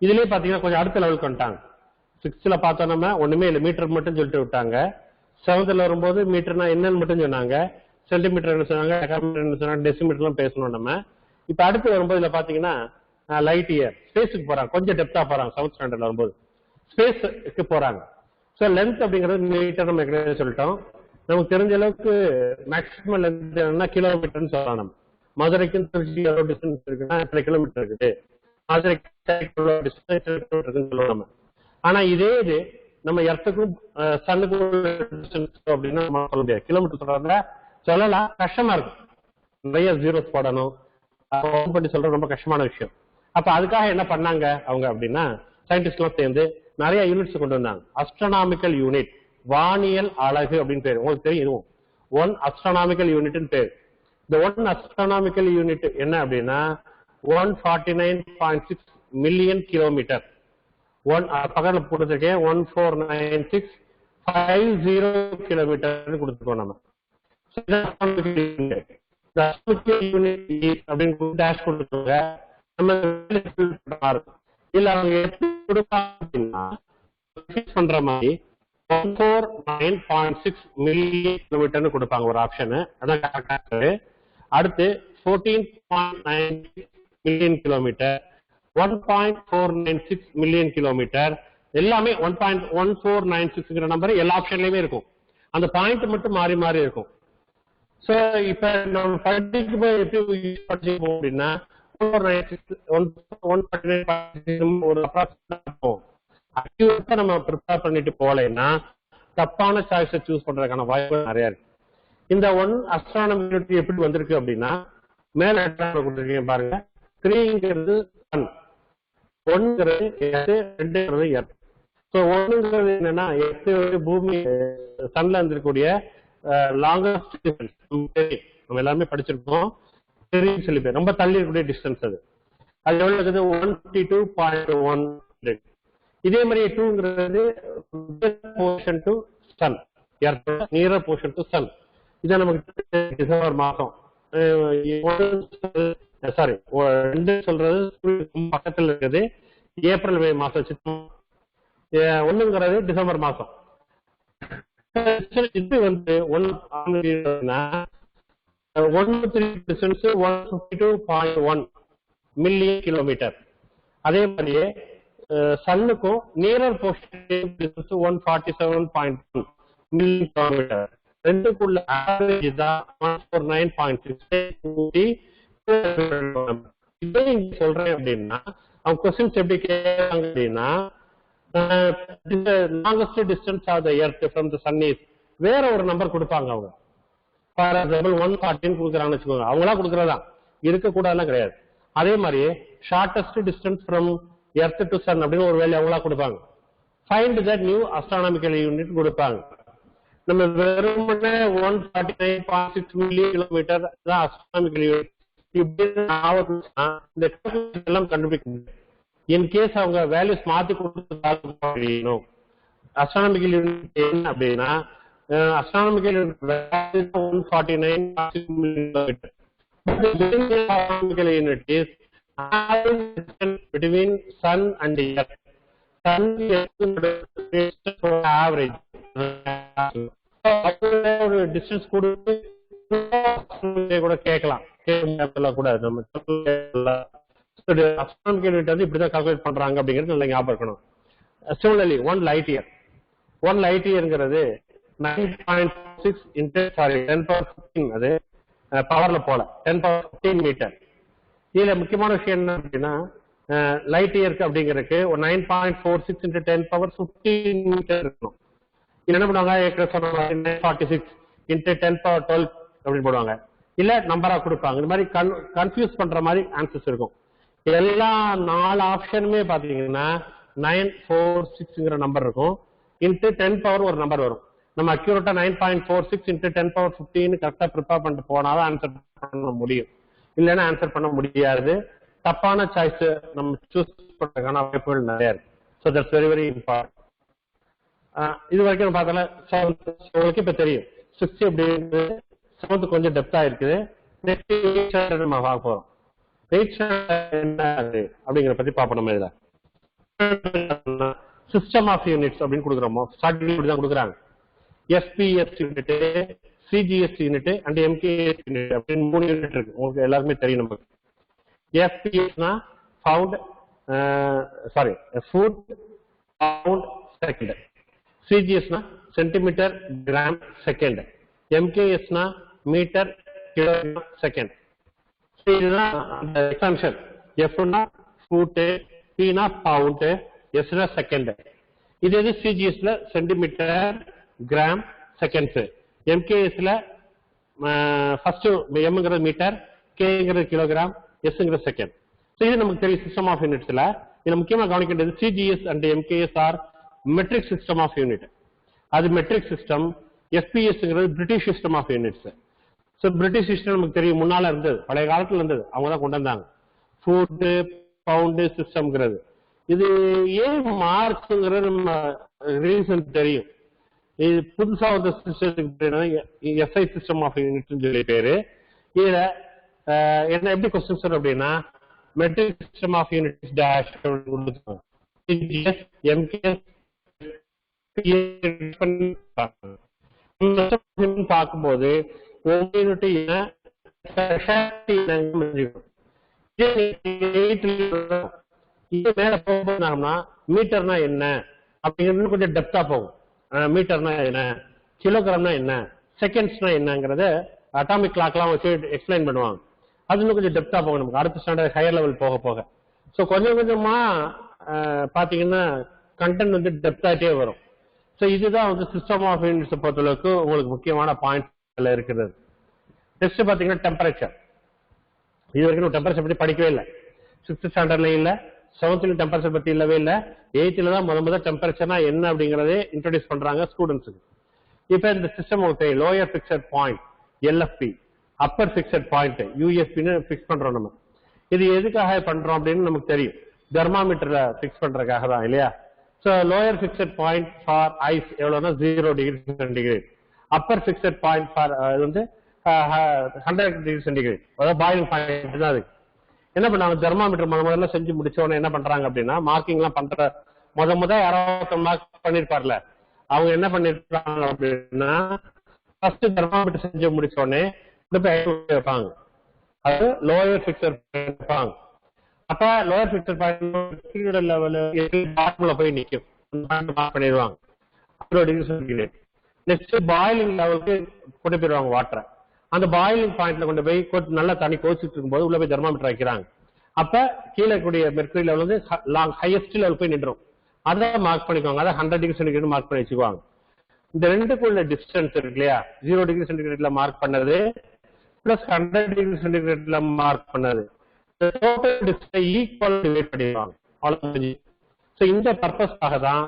இதுலயே பாத்தீங்கன்னா கொஞ்சம் அடுத்த லெவலுக்கு வந்துட்டாங்க. 6th பார்த்தோம் நம்ம ஒண்ணுமே இல்லை, மீட்டர் மட்டும் சொல்லிட்டு விட்டாங்க. 7th வரும்போது மீட்டர்னா என்னன்னு மட்டும் சொன்னாங்க, சென்டிமீட்டர் என்ன சொன்னாங்க, என்ன சொன்னாங்க, டெசிமீட்டர்லாம் பேசணும் நம்ம. இப்ப அடுத்து வரும்போது இதுல பாத்தீங்கன்னா லைட் இயர் ஸ்பேஸுக்கு போறாங்க, கொஞ்சம் டெப்தா போறாங்க. 7th ஸ்டாண்டர்ட்ல வரும்போது ஸ்பேஸ்க்கு போறாங்க. ஸோ லென்த் அப்படிங்கிறது மீட்டர் நம்ம ஏற்கனவே சொல்லிட்டோம். நமக்கு தெரிஞ்ச அளவுக்கு மேக்சிமம் லென்த் என்னன்னா கிலோமீட்டர்னு சொல்லலாம். நம்ம மதுரைக்கும் திருச்சி எவ்வளவு டிஸ்டன்ஸ் இருக்குன்னா எத்தனை கிலோமீட்டர் இருக்குது, மதுரைக்கு டிஸ்டன்ஸ் சொல்லுவோம் நம்ம. ஆனா இதே இது நம்ம எர்த்துக்கும் சன்னுக்கும் டிஸ்டன்ஸ் அப்படின்னா நம்ம சொல்ல முடியாது. கிலோமீட்டர் சொல்றத சொல்லலாம், கஷ்டமா இருக்கும், நிறைய ஜீரோஸ் போடணும், பண்ணி சொல்றது ரொம்ப கஷ்டமான விஷயம். அப்ப அதுக்காக என்ன பண்ணாங்க அவங்க அப்படின்னா சயின்டிஸ்ட் எல்லாம் சேர்ந்து நிறைய யூனிட்ஸ் கொண்டு வந்தாங்க. அஸ்ட்ரானாமிக்கல் யூனிட், வானியல் அலகு அப்படின்னு பேரு, உங்களுக்கு தெரியும் இதுவும் 1 astronomical unit பேரு. இந்த 1 astronomical unit என்ன அப்படின்னா 149.6 மில்லியன் கிலோமீட்டர். பக்கத்துல கொடுத்துருக்கேன் 149650 கிலோமீட்டர் கொடுத்துருக்கோம் நம்ம. அப்படின்னு டேஷ் கொடுத்துருக்காங்க. நம்ம இல்ல அவங்க எப்படி கொடுப்பாங்கன்னா பண்ற மாதிரி 149.6 மில்லியன் கிலோமீட்டர்னு கொடுப்பாங்க ஒரு ஆப்ஷன். அதான் கரெக்டா. அடுத்து 14.96 மில்லியன் கிலோமீட்டர், 1.496 மில்லியன் கிலோமீட்டர், எல்லாமே 1.1496 நம்பர் எல்லா ஆப்ஷன்லயுமே இருக்கும். அந்த பாயிண்ட் மட்டும் மாறி மாறி இருக்கும். சோ இப்ப நம்ம படிக்கும்போது எப்படி படிச்சுப்போம் அப்படின்னா 149.6 ஒரு அப்ராக்சிமேட்டா நம்ம ப்ரிப்பேர் பண்ணிட்டு போலேன்னா தப்பான சாய்ஸை சூஸ் பண்றதுக்கான வாய்ப்பு நிறைய இருக்கு. இந்த 1 astronomy unit எப்படி வந்திருக்கு அப்படின்னா மேல கொடுத்துருக்கீங்க பாருங்க. 3ங்கிறது சன், 1ங்கிறது எர்த், 2ங்கிறது எர்த். ஸோ 1ங்கிறது என்னன்னா எர்த் பூமி சன்ல இருந்திருக்கக்கூடிய லாங்கஸ்ட் டிஸ்டன்ஸ். நம்ம எல்லாருமே படிச்சிருக்கோம், தெரியும் சொல்லி பேர், ரொம்ப தள்ளி இருக்கக்கூடிய டிஸ்டன்ஸ். அது எவ்வளவு இருக்குது 152.1. இதே மாதிரி 2ங்கிறது portion to sun, earth nearer portion to sun. இதை நமக்கு டிசம்பர் மாசம் சாரி 2 சொல்றது பக்கத்துல இருக்குது, ஏப்ரல் மே மாசம். 1ங்கிறது டிசம்பர் மாசம். இது வந்து 152.1 மில்லியன் கிலோமீட்டர். அதே மாதிரியே சன்னுக்கும் நியரர் போர்ஷன் 147.1 மில்லியன் கிலோமீட்டர். ரெண்டுக்குள்ள ஆவரேஜ் தான் 149.6. இதை சொல்றேன் அப்படின்னா அவங்க கொஸ்டின்ஸ் எப்படி கேட்கறாங்க அப்படின்னா, longest distance of the earth from the sun is, வேற ஒரு நம்பர் கொடுப்பாங்க அவங்க. ஃபார் எக்ஸாம்பிள் 140 கொடுக்குறாங்கன்னு வச்சுக்கோங்க, அவங்களா கொடுக்குறதா, இருக்கக்கூடாதுலாம் கிடையாது. அதே மாதிரி shortest distance from earth to sun அப்படின்னு ஒரு வேலை அவங்களா கொடுப்பாங்க. Find that new astronomical unit கொடுப்பாங்க. நம்ம வெறுமனே 149.6 மில்லியன் கிலோமீட்டர் தான் அஸ்ட்ரானமிக்கல் யூனிட் இப்படி இந்த எல்லாம் கண்டுபிடிக்கணும். இன்கேஸ் அவங்க வேல்யூஸ் மாத்தி கொடுத்து அஸ்ட்ரானமிக்கல் யூனிட் என்ன அப்படின்னா, astronomical unit 149.6 million kilometers. The astronomical unit is distance between sun and the earth. Sun is average. Distance கொடுத்து கூட கேட்கலாம், கூட நம்ம astronomical unit வந்து இப்படிதான் கால்குலேட் பண்றாங்க அப்படிங்கிறது நல்லா ஞாபகம் இருக்கணும். Similarly, 1 light year. 1 light yearங்கிறது 9.6 into 10 power 15, அது பவர்ல போல 10 power 15 மீட்டர். இதுல முக்கியமான விஷயம் என்ன அப்படின்னா, லைட் இயருக்கு அப்படிங்கிறதுக்கு 9.46 into 10 power 15 மீட்டர் இருக்கணும். இது என்ன பண்ணுவாங்க, 946 into 10 power 12 அப்படின்னு போடுவாங்க, இல்ல நம்பரா கொடுப்பாங்க. இந்த மாதிரி கன்ஃபியூஸ் பண்ற மாதிரி ஆன்சர்ஸ் இருக்கும். எல்லா 4 ஆப்ஷனுமே பாத்தீங்கன்னா 946ங்கிற நம்பர் இருக்கும், இன்ட்டு 10 பவர் ஒரு நம்பர் வரும். நம்ம அக்யூரேட்டா 9.46 into 10 power 15 கரெக்டா ப்ரிப்பேர் பண்ணிட்டு போனாதான் ஆன்சர் பண்ண முடியும், இல்லைன்னா ஆன்சர் பண்ண முடியாது. தப்பான சாய்ஸ் நம்ம சூஸ் பண்றதுக்கான வாய்ப்புகள் நிறைய இருக்கு. So that's very very important. இது வரைக்கும் பார்த்தால உங்களுக்கு இப்ப தெரியும் 60 அப்படிங்கிறது 7th கொஞ்சம் டெப்தா இருக்குது. நெக்ஸ்ட் நம்ம பார்க்க போறோம். என்ன அப்படிங்கிற பத்தி பார்ப்போம். நம்ம இதுல சிஸ்டம் ஆஃப் யூனிட்ஸ் அப்படின்னு கொடுக்குறோமோ, ஸ்டார்டிங் தான் கொடுக்குறாங்க. FPS unit, CGS unit and MKS unit அப்படின்னு 3 யூனிட் இருக்கு. உங்களுக்கு எல்லாருமே தெரியும். நமக்கு எஸ்பிஎஸ்னா ஃபவுண்ட் ஃபுட் பவுண்ட் செகண்ட், சிஜிஎஸ்னா சென்டிமீட்டர் கிராம் செகண்ட், எம்கேஎஸ்னா மீட்டர் கிலோகிராம் செகண்ட். இதுதான் அந்த எக்ஸ்டென்ஷன். எஃப்னா ஃபுட், பினா பவுண்ட், எஸ்னா செகண்ட். இது எது சிஜிஎஸ்ல சென்டிமீட்டர் கிராம் செகண்ட்ஸ், எம்கேஎஸ்ல ஃபர்ஸ்ட் எம்ங்கிறது மீட்டர், கேங்கிறது கிலோகிராம், எஸ்ங்கிறது செகண்ட். இது நமக்கு தெரியும் சிஸ்டம் ஆஃப் யூனிட்ஸ்ல. இது முக்கியமா கவனிக்க வேண்டியது CGS and MKS are metric system of unit. அது மெட்ரிக் சிஸ்டம். எஸ்பிஎஸ்ங்கிறது British system of units. So British system நமக்கு தெரியும், முன்னால இருந்தது, பழைய காலத்துல இருந்தது, அவங்க தான் கொண்டு வந்தாங்க ஃபுட் பவுண்டு சிஸ்டம்ங்கிறது. இது ஏன் மார்க்ஸ்ங்கிறது நம்ம ரீசன் தெரியும். இது புதுசா வந்த சிஸ்டத்துக்கு எஸ்ஐ சிஸ்டம் ஆஃப் யூனிட் சொல்லி பேரு. இதுல என்ன எப்படி கொஸ்டின்ஸ் வரும் அப்படின்னா, metric system of unit dash பார்க்கும்போது யூனிட் மேல போனோம்னா மீட்டர்னா என்ன அப்படிங்கிறது கொஞ்சம் டெப்தா போகும். மீட்டர்னா என்ன, கிலோகிராம்னா என்ன, செகண்ட்ஸ்னா என்னங்கிறத அட்டாமிக் கிளாக்லாம் வச்சு எக்ஸ்பிளைன் பண்ணுவாங்க. அது இன்னும் கொஞ்சம் டெப்தா போகும் நமக்கு அடுத்த ஸ்டாண்டர்ட் ஹையர் லெவல் போக போக. ஸோ கொஞ்சம் கொஞ்சமா பாத்தீங்கன்னா கண்டென்ட் வந்து டெப்தாட்டே வரும். ஸோ இதுதான் வந்து சிஸ்டம் ஆஃப் யூனிட்ஸை பொறுத்தளவுக்கு உங்களுக்கு முக்கியமான பாயிண்ட்ல இருக்கிறது. நெக்ஸ்ட் பாத்தீங்கன்னா டெம்பரேச்சர். இது வரைக்கும் டெம்பரேச்சர் பத்தி படிக்கவே இல்லை. 6th ஸ்டாண்டர்ட்லயும் இல்ல, 7th டெம்பரேச்சர் பத்தி இல்லவே இல்லை. 8th தான் முதல் டெம்பரேச்சர்னா என்ன அப்படிங்கறதே இன்ட்ரோடியூஸ் பண்றாங்க ஸ்டூடெண்ட்ஸுக்கு. இப்ப இந்த system lower fixed point LFP, upper fixed point யூஎஃப்பின்னு பிக்ஸ் பண்றோம். நம்ம இது எதுக்காக பண்றோம் அப்படின்னு நமக்கு தெரியும், தெர்மாமீட்டர்ல பிக்ஸ் பண்றதுக்காக தான் இல்லையா. So lower fixed point for ice எவ்வளவுனா 0 degree centigrade. Upper fixed point for அது வந்து 100 டிகிரி சென்டிகிரேட், அதாவது பாயிலிங் பாயிண்ட் தான். அதுக்கு என்ன பண்ணாங்க, தெர்மாமீட்டர் முதல்ல செஞ்சு முடிச்ச உடனே என்ன பண்றாங்க அப்படின்னா, மார்க்கிங் எல்லாம் பண்ற யாராவது மார்க் பண்ணிருப்பார்ல, அவங்க என்ன பண்ணிருக்காங்க அப்படின்னா ஃபர்ஸ்ட் தெர்மாமீட்டர் செஞ்சு முடிச்ச உடனே வைப்பாங்க, அது லோயர் பிக்சர் வைப்பாங்க. அப்ப லோயர் பிக்சர் பாயிண்ட் லெவல் போய் நிற்கும், மார்க் பண்ணிடுவாங்க 100 டிகிரி சென்டிகிரேட். நெக்ஸ்ட் பாயிலிங் லெவலுக்கு கொண்டு போயிடுவாங்க வாட்டரை. அந்த பாயிலிங் பாயிண்ட்ல கொண்டு போய் நல்லா தண்ணி கோச்சிட்டு இருக்கும்போது உள்ள போய் தெர்மாமீட்டர் வைக்கிறாங்க. அப்ப கீழே கூடிய மெர்க்குரி லெவல் வந்து ஹையஸ்ட் லெவல் போய் நின்றோம். அதை மார்க் பண்ணிக்கோங்க. அதை 100 டிகிரி சென்டிகிரேட் மார்க் பண்ணி வச்சுக்குவாங்க. இந்த ரெண்டுக்குள்ள டிஸ்டன்ஸ் இருக்கு இல்லையா, 0 டிகிரி சென்டிகிரேட்ல மார்க் பண்ணது பிளஸ் 100 டிகிரி சென்டிகிரேட்ல மார்க் பண்ணது, டோட்டல் டிஸ்டன்ஸ் ஈக்குவல் டிவைட் பண்ணிடுவாங்க. அவ்வளவு. சோ இந்த பர்பஸ்க்காக தான்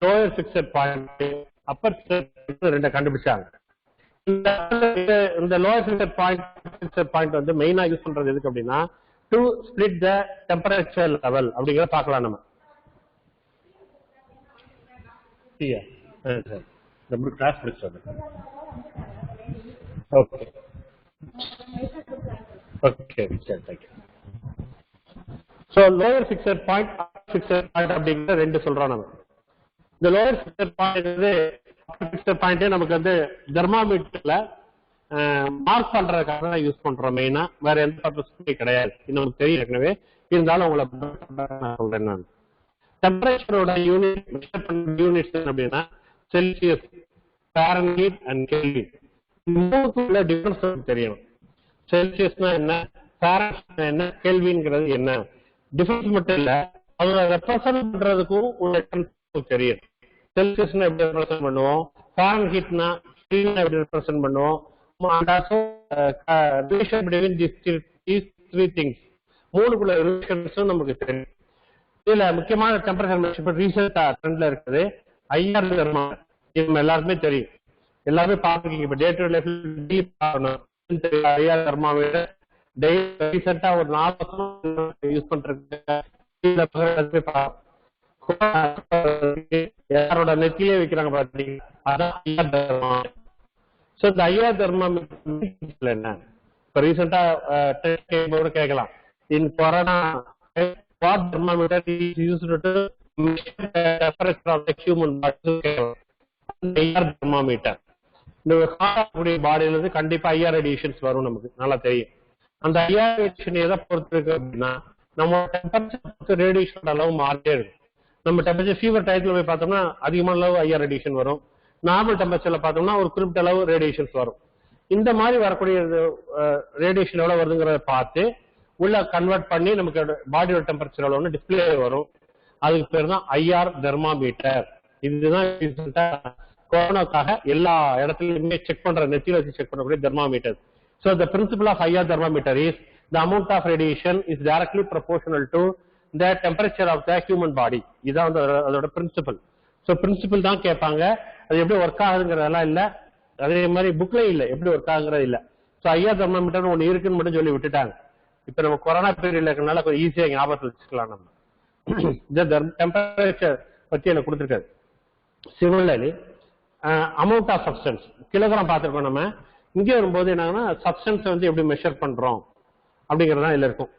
lower fixed point Appar fixed ரெண்டை கண்டுபிடிச்சாங்க. இந்த லோயர் ஃபிக்ஸட் பாயிண்ட் வந்து மெயினா யூஸ் பண்றது எதுக்கு அப்படின்னா, to split the temperature level அப்படிங்கறத பார்க்கலாம் நம்ம. கிளாஸ் முடிச்சது. ஓகே ஓகே சரி, thank you. So lower fixed point fixed point அப்படிங்கிற ரெண்டு சொல்றோம் நம்ம. இந்த லோயர் ஃபிக்ஸட் பாயிண்ட் நமக்கு வந்து தெர்மாமீட்டர்ல மார்க் பண்றதுக்காக தான் யூஸ் பண்றோம் மெயினா, வேற எந்த பர்பஸுமே கிடையாது. இது நமக்கு தெரியும் ஏற்கனவே, இருந்தாலும் உங்களை சொல்றேன் நான். டெம்பரேச்சரோட யூனிட்ஸ் அப்படின்னா செல்சியஸ், ஃபாரன்ஹீட் அண்ட் கெல்வின். மூணுக்குள்ள டிஃபரன்ஸ் தெரியணும். செல்சியஸ்னா என்ன, ஃபாரன்ஹீட் என்ன, கெல்வின்ங்கிறது என்ன. டிஃபரன்ஸ் மட்டும் இல்ல, அதோட ரெப்ரசன்ட் பண்றதுக்கும் உங்களுக்கு தெரியும். செல்சியஸ்னா எப்படி ரெப்ரசன்ட் பண்ணுவோம், ஃபாரன்ஹீட்னா எப்படி ரெப்ரசன்ட் பண்ணுவோம், and also relation between these three things, மூணுக்குள்ள ரிலேஷன்ஸும் நமக்கு தெரியும். இதுல முக்கியமான டெம்பரேச்சர் மெஷர்மென்ட் ரீசெண்டா ட்ரெண்ட்ல இருக்குது ஐஆர் தெர்மாமீட்டர். இது எல்லாருக்குமே தெரியும், எல்லாருமே பார்த்துருக்கீங்க. இப்ப டே டு லைஃப்ல டீப் பார்க்கணும். ஐஆர் தெர்மாமீட்டர் ரீசெண்டா ஒரு 4 வருஷம் யூஸ் பண்றது யாரோட நெத்திலே வைக்கிறாங்க பாத்தீங்க, அதான் ஐஆர் தெர்மாமீட்டர். சோ இந்த ஐஆர் தெர்மாமீட்டர் என்ன, இப்ப ரீசெண்டா கேட்கலாம், இன் corona what thermometer is used to measure the temperature of the human body? IR thermometer. இந்த காலக்கூடிய பாடியில இருந்து கண்டிப்பா ஐஆர் ரேடியேஷன்ஸ் வரும், நமக்கு நல்லா தெரியும். அந்த ஐஆர் ரேடியேஷன் எதை பொறுத்து இருக்கு அப்படின்னா, நம்ம டெம்பரேச்சர் ரேடியேஷன் அளவு மாறிட்டே இருக்கு. நம்ம டெம்பரேச்சர் ஃபீவர் டயத்துல போய் பார்த்தோம்னா அதிகமான அளவு ஐஆர் ரேடியேஷன் வரும். நார்மல் டெம்பரேச்சர்ல பார்த்தோம்னா ஒரு குறிப்பிட்ட அளவு ரேடியேஷன்ஸ் வரும். இந்த மாதிரி வரக்கூடிய ரேடியேஷன் எவ்வளவு வருதுங்கிறத பார்த்து உள்ள கன்வெர்ட் பண்ணி நமக்கு பாடியோட டெம்பரேச்சர் எவ்வளவுன்னு டிஸ்பிளே வரும். அதுக்கு பேர் தான் ஐஆர் தெர்மாமீட்டர். இதுதான் கொரோனாக்காக எல்லா இடத்துலயுமே செக் பண்ற, நெத்தியில வச்சு செக் பண்ணக்கூடிய thermometer. So the principle of IR thermometer is the amount of radiation is directly proportional to the temperature of the human body. இதான் அதோட பிரின்சிபல். ஸோ பிரின்சிபல் தான் கேட்பாங்க. அது எப்படி ஒர்க் ஆகுதுங்கிறதெல்லாம் இல்ல, அதே மாதிரி புக்லயும் இல்ல எப்படி ஒர்க் ஆகுங்கிறது இல்ல. ஸோ ஐஆர் தெர்மாமீட்டர் ஒன்று இருக்குன்னு மட்டும் சொல்லி விட்டுட்டாங்க. இப்ப நம்ம கொரோனா பீரியட்ல இருக்கனால கொஞ்சம் ஈஸியா ஞாபகத்தில் வச்சுக்கலாம். நம்ம இந்த டெம்பரேச்சர் பத்தி எனக்கு கொடுத்துருக்காரு. Similarly amount of substance kilogram பார்த்துருக்கோம் நம்ம. இங்கே வரும்போது என்னன்னா சப்ஸ்டன்ஸ் வந்து எப்படி மெஷர் பண்றோம் அப்படிங்கறதா இதுல இருக்கும்.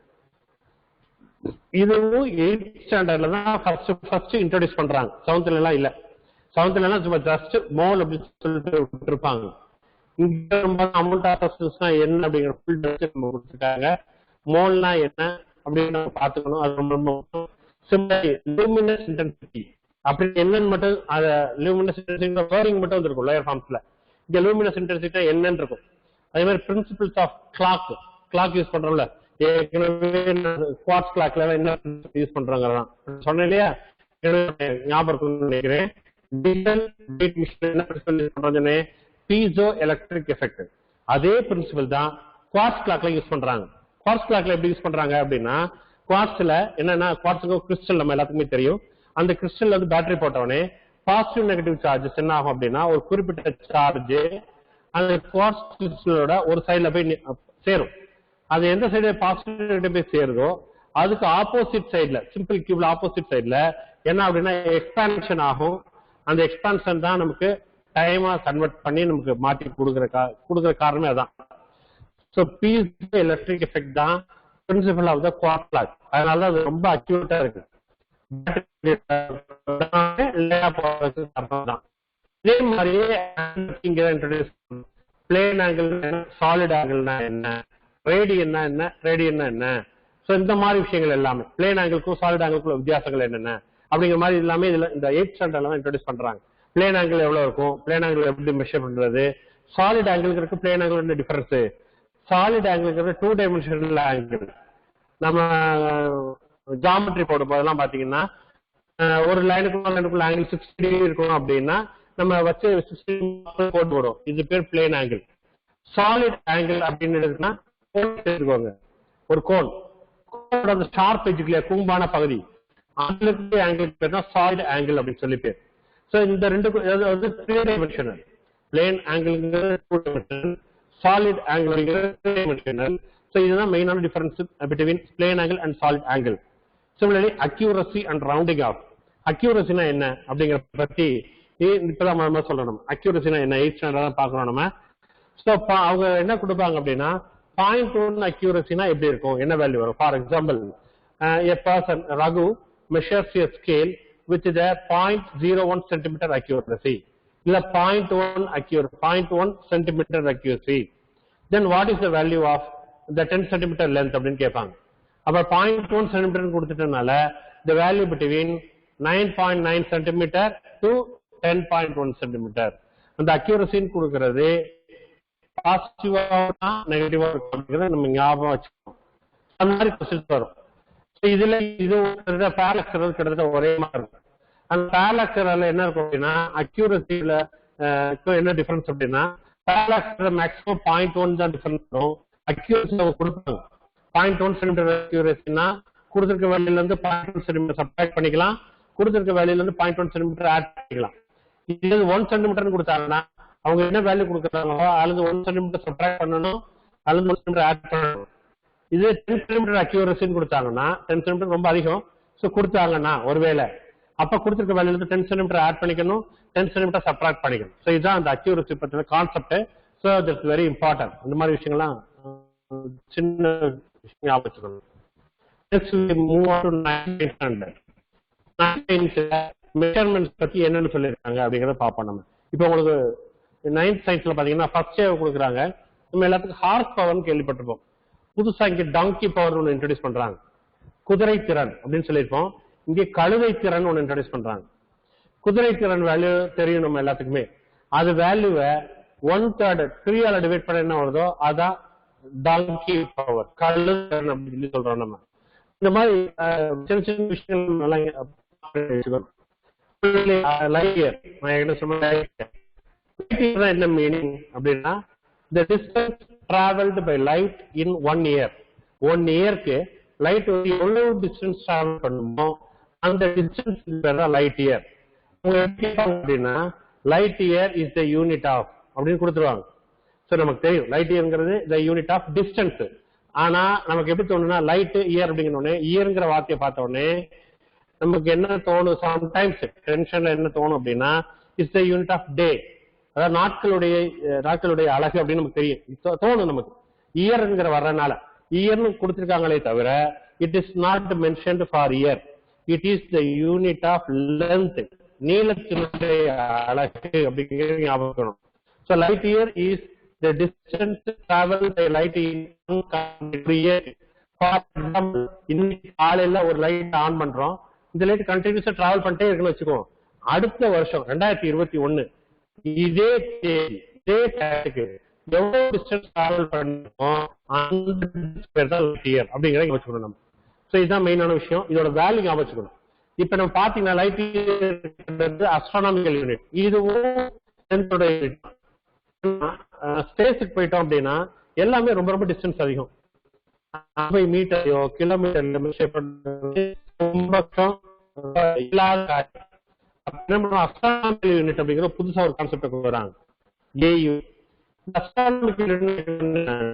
இதுவும் 8th ஸ்டாண்டர்ட்ல தான் ஃபர்ஸ்ட் இன்ட்ரோடியூஸ் பண்றாங்க. 7th எல்லாம் இல்ல. 7th எல்லாம் சும்மா ஜஸ்ட் மோல் அப்படின்னு சொல்லிட்டு விட்டுருப்பாங்க. இங்க வரும்போது அமௌண்ட் ஆஃப் சப்ஸ்டன்ஸ்னா என்ன அப்படிங்கிற ஃபுல் டெஸ்ட் நம்ம கொடுத்துருக்காங்க. மோல்னா என்ன அப்படின்னு நம்ம பாத்துக்கணும். அது ரொம்ப சிமிலர்லி லூமினஸ் இன்டென்சிட்டி அப்படி என்னன்னு மட்டும், அத லூமினஸ் இன்டென்சிட்டி வேர்டிங் மட்டும் வந்துருக்கும் லோயர் ஃபார்ம்ஸ்ல. இங்க லூமினஸ் இன்டென்சிட்டி என்னன்னு இருக்கும். அதே மாதிரி பிரின்சிபிள்ஸ் ஆஃப் கிளாக் யூஸ் பண்றோம்ல, ஏற்கனவே குவார்ட்ஸ் கிளாக்ல என்ன யூஸ் பண்றாங்க சொன்னேன் இல்லையா, ஞாபகம் நினைக்கிறேன். டிஜிட்டல் வெயிட் மிஷின் என்ன பிரின்சிபல் யூஸ் பண்றோம், பீசோ எலக்ட்ரிக் எஃபெக்ட். அதே பிரின்சிபல் தான் குவார்ட்ஸ் கிளாக்ல யூஸ் பண்றாங்க. குவார்ட்ஸ் கிளாக்ல எப்படி யூஸ் பண்றாங்க அப்படின்னா, குவார்ட்ஸ்ல என்னன்னா, குவார்ட்ஸுக்கு கிறிஸ்டல் நம்ம எல்லாத்துக்குமே தெரியும். அந்த கிறிஸ்டல் வந்து பேட்டரி போட்டவனே பாசிட்டிவ் நெகட்டிவ் சார்ஜஸ் என்ன ஆகும் அப்படின்னா, ஒரு குறிப்பிட்ட சார்ஜ் அந்த குவார்ட்ஸ் கிறிஸ்டலோட ஒரு சைட்ல போய் சேரும். அது எந்த சைடு பாசிட்டிவ் நெகட்டிவ் போய் சேருதோ அதுக்கு ஆப்போசிட் சைட்ல, சிம்பிள் கியூப்ல ஆப்போசிட் சைட்ல என்ன அப்படின்னா எக்ஸ்பான்ஷன் ஆகும். அந்த எக்ஸ்பான்ஷன் தான் நமக்கு டைமா கன்வெர்ட் பண்ணி நமக்கு மாற்றி கொடுக்குற காரணமே அதான். So piezo electric effect தான் principle of the quartz clock. அதனால தான் அது ரொம்ப அக்யூரேட்டா இருக்கு. இதே மாதிரியே இங்க இன்ட்ரோடியூஸ் பிளேன் ஆங்கிள், சாலிட் ஆங்கிள்னா என்ன, ரேடியன்னா என்ன, ரேடியன்னா என்ன. சோ இந்த மாதிரி விஷயங்கள் எல்லாமே பிளேன் ஆங்கிள்க்கும் சாலிட் ஆங்கிள்க்கும் வித்தியாசங்கள் என்னென்ன அப்படிங்கிற மாதிரி எல்லாமே இதுல இந்த 8th ஸ்டாண்டர்ட்ல தான் இன்ட்ரோடியூஸ் பண்றாங்க. பிளேன் ஆங்கிள் எவ்வளவு இருக்கும், பிளேன் ஆங்கிள் எப்படி மெஷர் பண்றது, சாலிட் ஆங்கிள் இருக்கு, பிளேன் ஆங்கிள் என்ன difference. Solid angle 2 dimensional angle, நம்ம ஜாமெட்ரி போடும் போதெல்லாம் பாத்தீங்கன்னா ஒரு லைனுக்குள்ள ஆங்கிள் 60 டிகிரி இருக்கும் அப்படின்னா நம்ம வச்சு 60 கோட் போடும். இது பேர் பிளேன் ஆங்கிள். சாலிட் ஆங்கிள் அப்படின்னு எடுத்துன்னா எடுத்துக்கோங்க, ஒரு கோன் அந்த ஷார்ப் எட்ஜ்ல கூம்பான பகுதி அந்த ஆங்கிள் பேர் தான் சாலிட் ஆங்கிள் அப்படின்னு சொல்லி பேர். சோ இந்த ரெண்டு வந்து 3 டைமென்ஷனல். பிளேன் ஆங்கிள்ங்கிறது 2 டைமென்ஷனல், சாலிட் ஆங்கிள்ங்கிறது 3 டைமென்ஷனல். சோ இதுதான் மெயினான difference between plane angle and solid angle. Similarly accuracy and rounding off. அக்யூரசினா என்ன அப்படிங்கறத பத்தி இப்பதான் நம்ம சொல்லணும். அக்யூரசினா என்ன 8th ஸ்டாண்டர்ட் தான் பார்க்கணும் நம்ம. சோ அவங்க என்ன கொடுப்பாங்க அப்படின்னா 0.1 அக்யூரசினா எப்படி இருக்கும், என்ன வேல்யூ வரும். For example, a person Raghu measures a scale with the 0.01 centimeter accuracy. இல்ல 0.1 centimeter accuracy. Then what is the value of the 10 centimeter length அப்படின்னு கேட்பாங்க. அப்ப 0.1 centimeter கொடுத்துட்டனால the value between 9.9 centimeter to 10.1 centimeter. அந்த accuracy கொடுக்கிறது பாசிட்டிவா நெகட்டிவா இருக்கும் நம்ம ஞாபகம் வச்சுக்கணும். அந்த மாதிரி கொஸ்டின்ஸ் வரும். இதுல இது பேரலாக்ஸ் கிட்டத்தட்ட ஒரே மாதிரி இருக்கும். அந்த பேரலாக்ஸ் என்ன இருக்கும் அப்படின்னா அக்யூரசில என்ன டிஃபரன்ஸ் அப்படின்னா பேரலாக்ஸ் மேக்ஸிமம் 0.1 தான் டிஃபரன்ஸ் வரும். அக்யூரசி அவங்க கொடுப்பாங்க 0.1 சென்டிமீட்டர் அக்யூரசினா கொடுத்திருக்க வேல்யூல இருந்து 0.1 சென்டிமீட்டர் சப்ட்ராக்ட் பண்ணிக்கலாம், கொடுத்திருக்க வேல்யூல இருந்து 0.1 சென்டிமீட்டர் ஆட் பண்ணிக்கலாம். இது 1 சென்டிமீட்டர் கொடுத்தாங்கன்னா அவங்க என்ன வேல்யூ கொடுக்குறாங்களோ அல்லது 1 சென்டிமீட்டர் சப்ட்ராக்ட் பண்ணணும் அல்லது 1 சென்டிமீட்டர் ஆட் பண்ணணும். இது 10 சென்டிமீட்டர் அக்யூரசின்னு கொடுத்தாங்கன்னா 10 சென்டிமீட்டர் ரொம்ப அதிகம். ஸோ கொடுத்தாங்கன்னா ஒருவேளை அப்ப கொடுத்திருக்க வேல்யூல இருந்து 10 சென்டிமீட்டர் ஆட் பண்ணிக்கணும், 10 சென்டிமீட்டர் சப்ட்ராக்ட் பண்ணிக்கணும். ஸோ இதுதான் அந்த அக்யூரசி பத்தின concept. So that's very important. இந்த மாதிரி விஷயங்கள்லாம் சின்ன விஷயம் ஞாபகம் வச்சுக்கணும். மெஷர்மெண்ட்ஸ் பத்தி என்னன்னு சொல்லியிருக்காங்க அப்படிங்கறத பார்ப்போம் நம்ம. இப்போ உங்களுக்கு 9th சயின்ஸ்ல பாத்தீங்கன்னா ஃபர்ஸ்ட் கொடுக்குறாங்க. நம்ம எல்லாத்துக்கும் ஹார்ஸ் பவர்னு கேள்விப்பட்டிருப்போம். புதுசா இங்க டாங்கி பவர் ஒன்று இன்ட்ரோடியூஸ் பண்றாங்க. குதிரை திறன் அப்படின்னு சொல்லியிருப்போம். இங்கே கழுதை திறன் ஒன்று இன்ட்ரோடியூஸ் பண்றாங்க. குதிரை திறன் வேல்யூ தெரியும் நம்ம எல்லாத்துக்குமே. அது வேல்யூவை 1/3 3ஆல டிவைட் பண்ண என்ன வருதோ அதான் டாங்கி பவர், கழுதை திறன் அப்படின்னு சொல்லி சொல்றோம் நம்ம. இந்த மாதிரி சின்ன சின்ன விஷயங்கள் என்ன மீனிங் அப்படின்னா the distance traveled by light in 1 year. 1 yearக்கு light வந்து எவ்வளவு டிஸ்டன்ஸ் டிராவல் பண்ணுமோ அந்த டிஸ்டன்ஸ் பேர் தான் லைட் இயர். அவங்க எப்படி அப்படின்னா light year is the unit of அப்படின்னு கொடுத்துருவாங்க. ஸோ நமக்கு தெரியும் லைட் இயர்ங்கிறது த யூனிட் ஆஃப் டிஸ்டன்ஸ். ஆனா நமக்கு எப்படி தோணுன்னா லைட் இயர் அப்படிங்கிற இயர்ங்கிற வார்த்தையை பார்த்த உடனே நமக்கு என்ன தோணும், சம்டைம்ஸ் டென்ஷன்ல என்ன தோணும் அப்படின்னா இட்ஸ் த யூனிட் ஆஃப் டே, அதாவது நாட்களுடைய அழகு அப்படின்னு நமக்கு தெரியும் தோணும் நமக்கு. இயர்ங்கிற வர்றதுனால இயர்னு கொடுத்திருக்காங்களே தவிர it is not mentioned for year. It is the unit of length, நீளத்தினுடைய அழகு அப்படிங்கிறது ஞாபகம். So light year is the distance travel by light year. For example இன்னைக்கு காலையில ஒரு லைட் ஆன் பண்றோம், இந்த லைட் கண்டினியூஸா டிராவல் பண்ணிட்டே இருக்குன்னு வச்சுக்கோம். அடுத்த வருஷம் 2021 இதே தேதி இதே டயத்துக்கு எவ்வளவு டிஸ்டன்ஸ் டிராவல் பண்ணுவோம் அந்த பேர் தான் லைட் இயர் அப்படிங்கிறத வச்சுக்கணும் நம்ம. ஸோ இதுதான் மெயினான விஷயம். இதோட வேல்யூ ஞாபகம் வச்சுக்கணும். இப்ப நம்ம பாத்தீங்கன்னா லைட் இயர் அஸ்ட்ரானாமிக்கல் யூனிட், இதுவும் ஸ்பேஸுக்கு போயிட்டோம் அப்படின்னா எல்லாமே ரொம்ப ரொம்ப டிஸ்டன்ஸ் அதிகம். மீட்டரையோ கிலோமீட்டர் அஸ்ட்ரானாமிக்கல் யூனிட் அப்படிங்கிற புதுசா ஒரு கான்செப்ட் கொண்டு வராங்க. ஏயு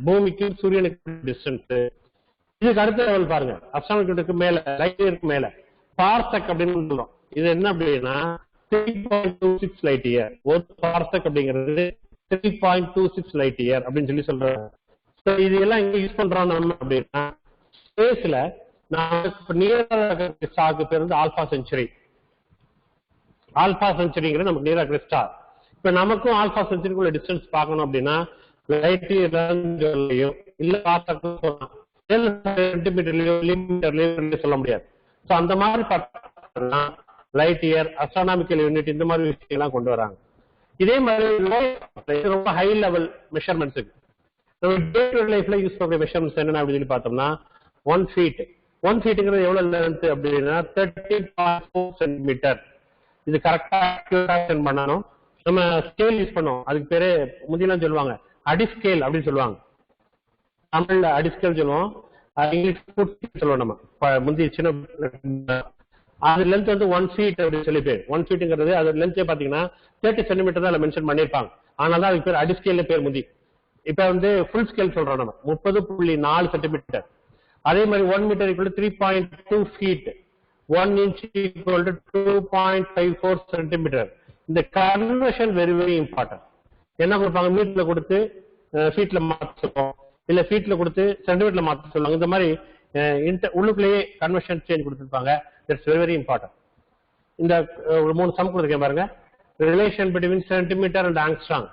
பூமிக்கும் சூரியனுக்கு டிஸ்டன்ஸ். இதுக்கு அடுத்த லெவல் பாருங்க, அஸ்ட்ரானாமிக்கலுக்கு மேல லைட் இயருக்கு மேல பார்செக் அப்படின்னு சொல்றோம். இது என்ன அப்படின்னா 3.26 லைட் இயர். ஒரு பார்செக் அப்படிங்கிறது 3.26 லைட் இயர் அப்படின்னு சொல்லி சொல்றாங்க. இது எல்லாம் எங்க யூஸ் பண்றோம் நம்ம அப்படின்னா ஸ்பேஸ்ல நமக்கு நியராக ஸ்டாருக்கு பேர் வந்து ஆல்பா செஞ்சுரி. ஆல்பா செஞ்சுரிங்கிறது நமக்கு நியராக ஸ்டார். இப்ப நமக்கும் ஆல்பா செஞ்சுரிக்குள்ள டிஸ்டன்ஸ் பார்க்கணும் அப்படின்னா லைட் இயர்லயோ இல்ல சென்டிமீட்டர்லயோ மில்லிமீட்டர்லயோ சொல்ல முடியாது. ஸோ அந்த மாதிரி பார்த்தா லைட் இயர், அஸ்ட்ரானாமிக்கல் யூனிட் இந்த மாதிரி விஷயங்கள்லாம் கொண்டு வராங்க. இதே மாதிரி ரொம்ப ஹை லெவல் மெஷர்மெண்ட்ஸுக்கு நம்ம டே டு டே லைஃப்ல யூஸ் பண்ற மெஷர்மெண்ட்ஸ் என்னென்ன அப்படின்னு சொல்லி பார்த்தோம்னா 1 feet. 1 feetங்கிறது எவ்வளவு லென்த் அப்படின்னா 30.4 சென்டிமீட்டர். இது கரெக்டா சென்ட் பண்ணணும். நம்ம ஸ்கேல் யூஸ் பண்ணோம், அதுக்கு பேரு முந்திலாம் சொல்லுவாங்க அடி ஸ்கேல் அப்படின்னு சொல்லுவாங்க. தமிழ்ல அடி ஸ்கேல் சொல்லுவோம், இங்கிலீஷ் சொல்லுவோம். நம்ம முந்தி சின்ன அது லென்த் வந்து 1 feet அப்படின்னு சொல்லி பேர். 1 feetங்கிறது அது லென்த்தே பாத்தீங்கன்னா 30 சென்டிமீட்டர் தான் மென்ஷன் பண்ணிருப்பாங்க. அதனால தான் அதுக்கு பேர் அடி ஸ்கேல் பேர் முந்தி. இப்ப வந்து ஃபுல் ஸ்கேல் சொல்றோம் நம்ம 30.4 சென்டிமீட்டர். அதே மாதிரி 1 metre equal 3.2 feet, 1 inch equal 2.54 centimetre. இந்த கன்வர்ஷன் வெரி வெரி இம்பார்ட்டன்ட். என்ன கொடுப்பாங்க, மீட்டர்ல கொடுத்து ஃபீட்ல மாத்த சொல்லுவோம், இல்ல ஃபீட்ல கொடுத்து சென்டிமீட்டர்ல மாத்த சொல்லுவாங்க. இந்த மாதிரி உள்ளுக்குள்ளேயே கன்வர்ஷன் சேஞ்ச் கொடுத்துருப்பாங்க. That's very very important. இந்த ஒரு 3 சம் கொடுத்துருக்கேன் பாருங்க. Relation between centimetre and angstrom.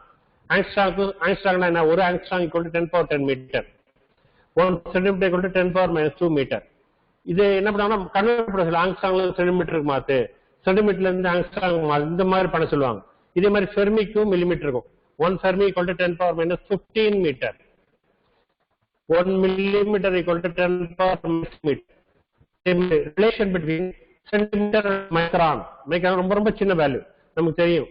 ஆங்ஸ்ட்ராங்னா என்ன, ஒரு angstrom equal to 10^10 metre, 1 centimetre equal to 10^-2 metre. இது என்ன பண்ணாங்கன்னா கன்வெர்ட் பண்ண சொல்லுவாங்க. ஆங்ஸ்ட்ராங்ல சென்டிமீட்டருக்கு மாத்து, சென்டிமீட்டர்ல இருந்து ஆங்ஸ்ட்ராங் இந்த மாதிரி பண்ண சொல்லுவாங்க. இதே மாதிரி ஃபெர்மிக்கும் மில்லிமீட்டருக்கும் 1 fermi equal to 10^-15 metre, 1 millimeter equal to 10^6 meter. Relation between centimeter and micron. Micron ரொம்ப ரொம்ப சின்ன வேல்யூ. நமக்கு தெரியும்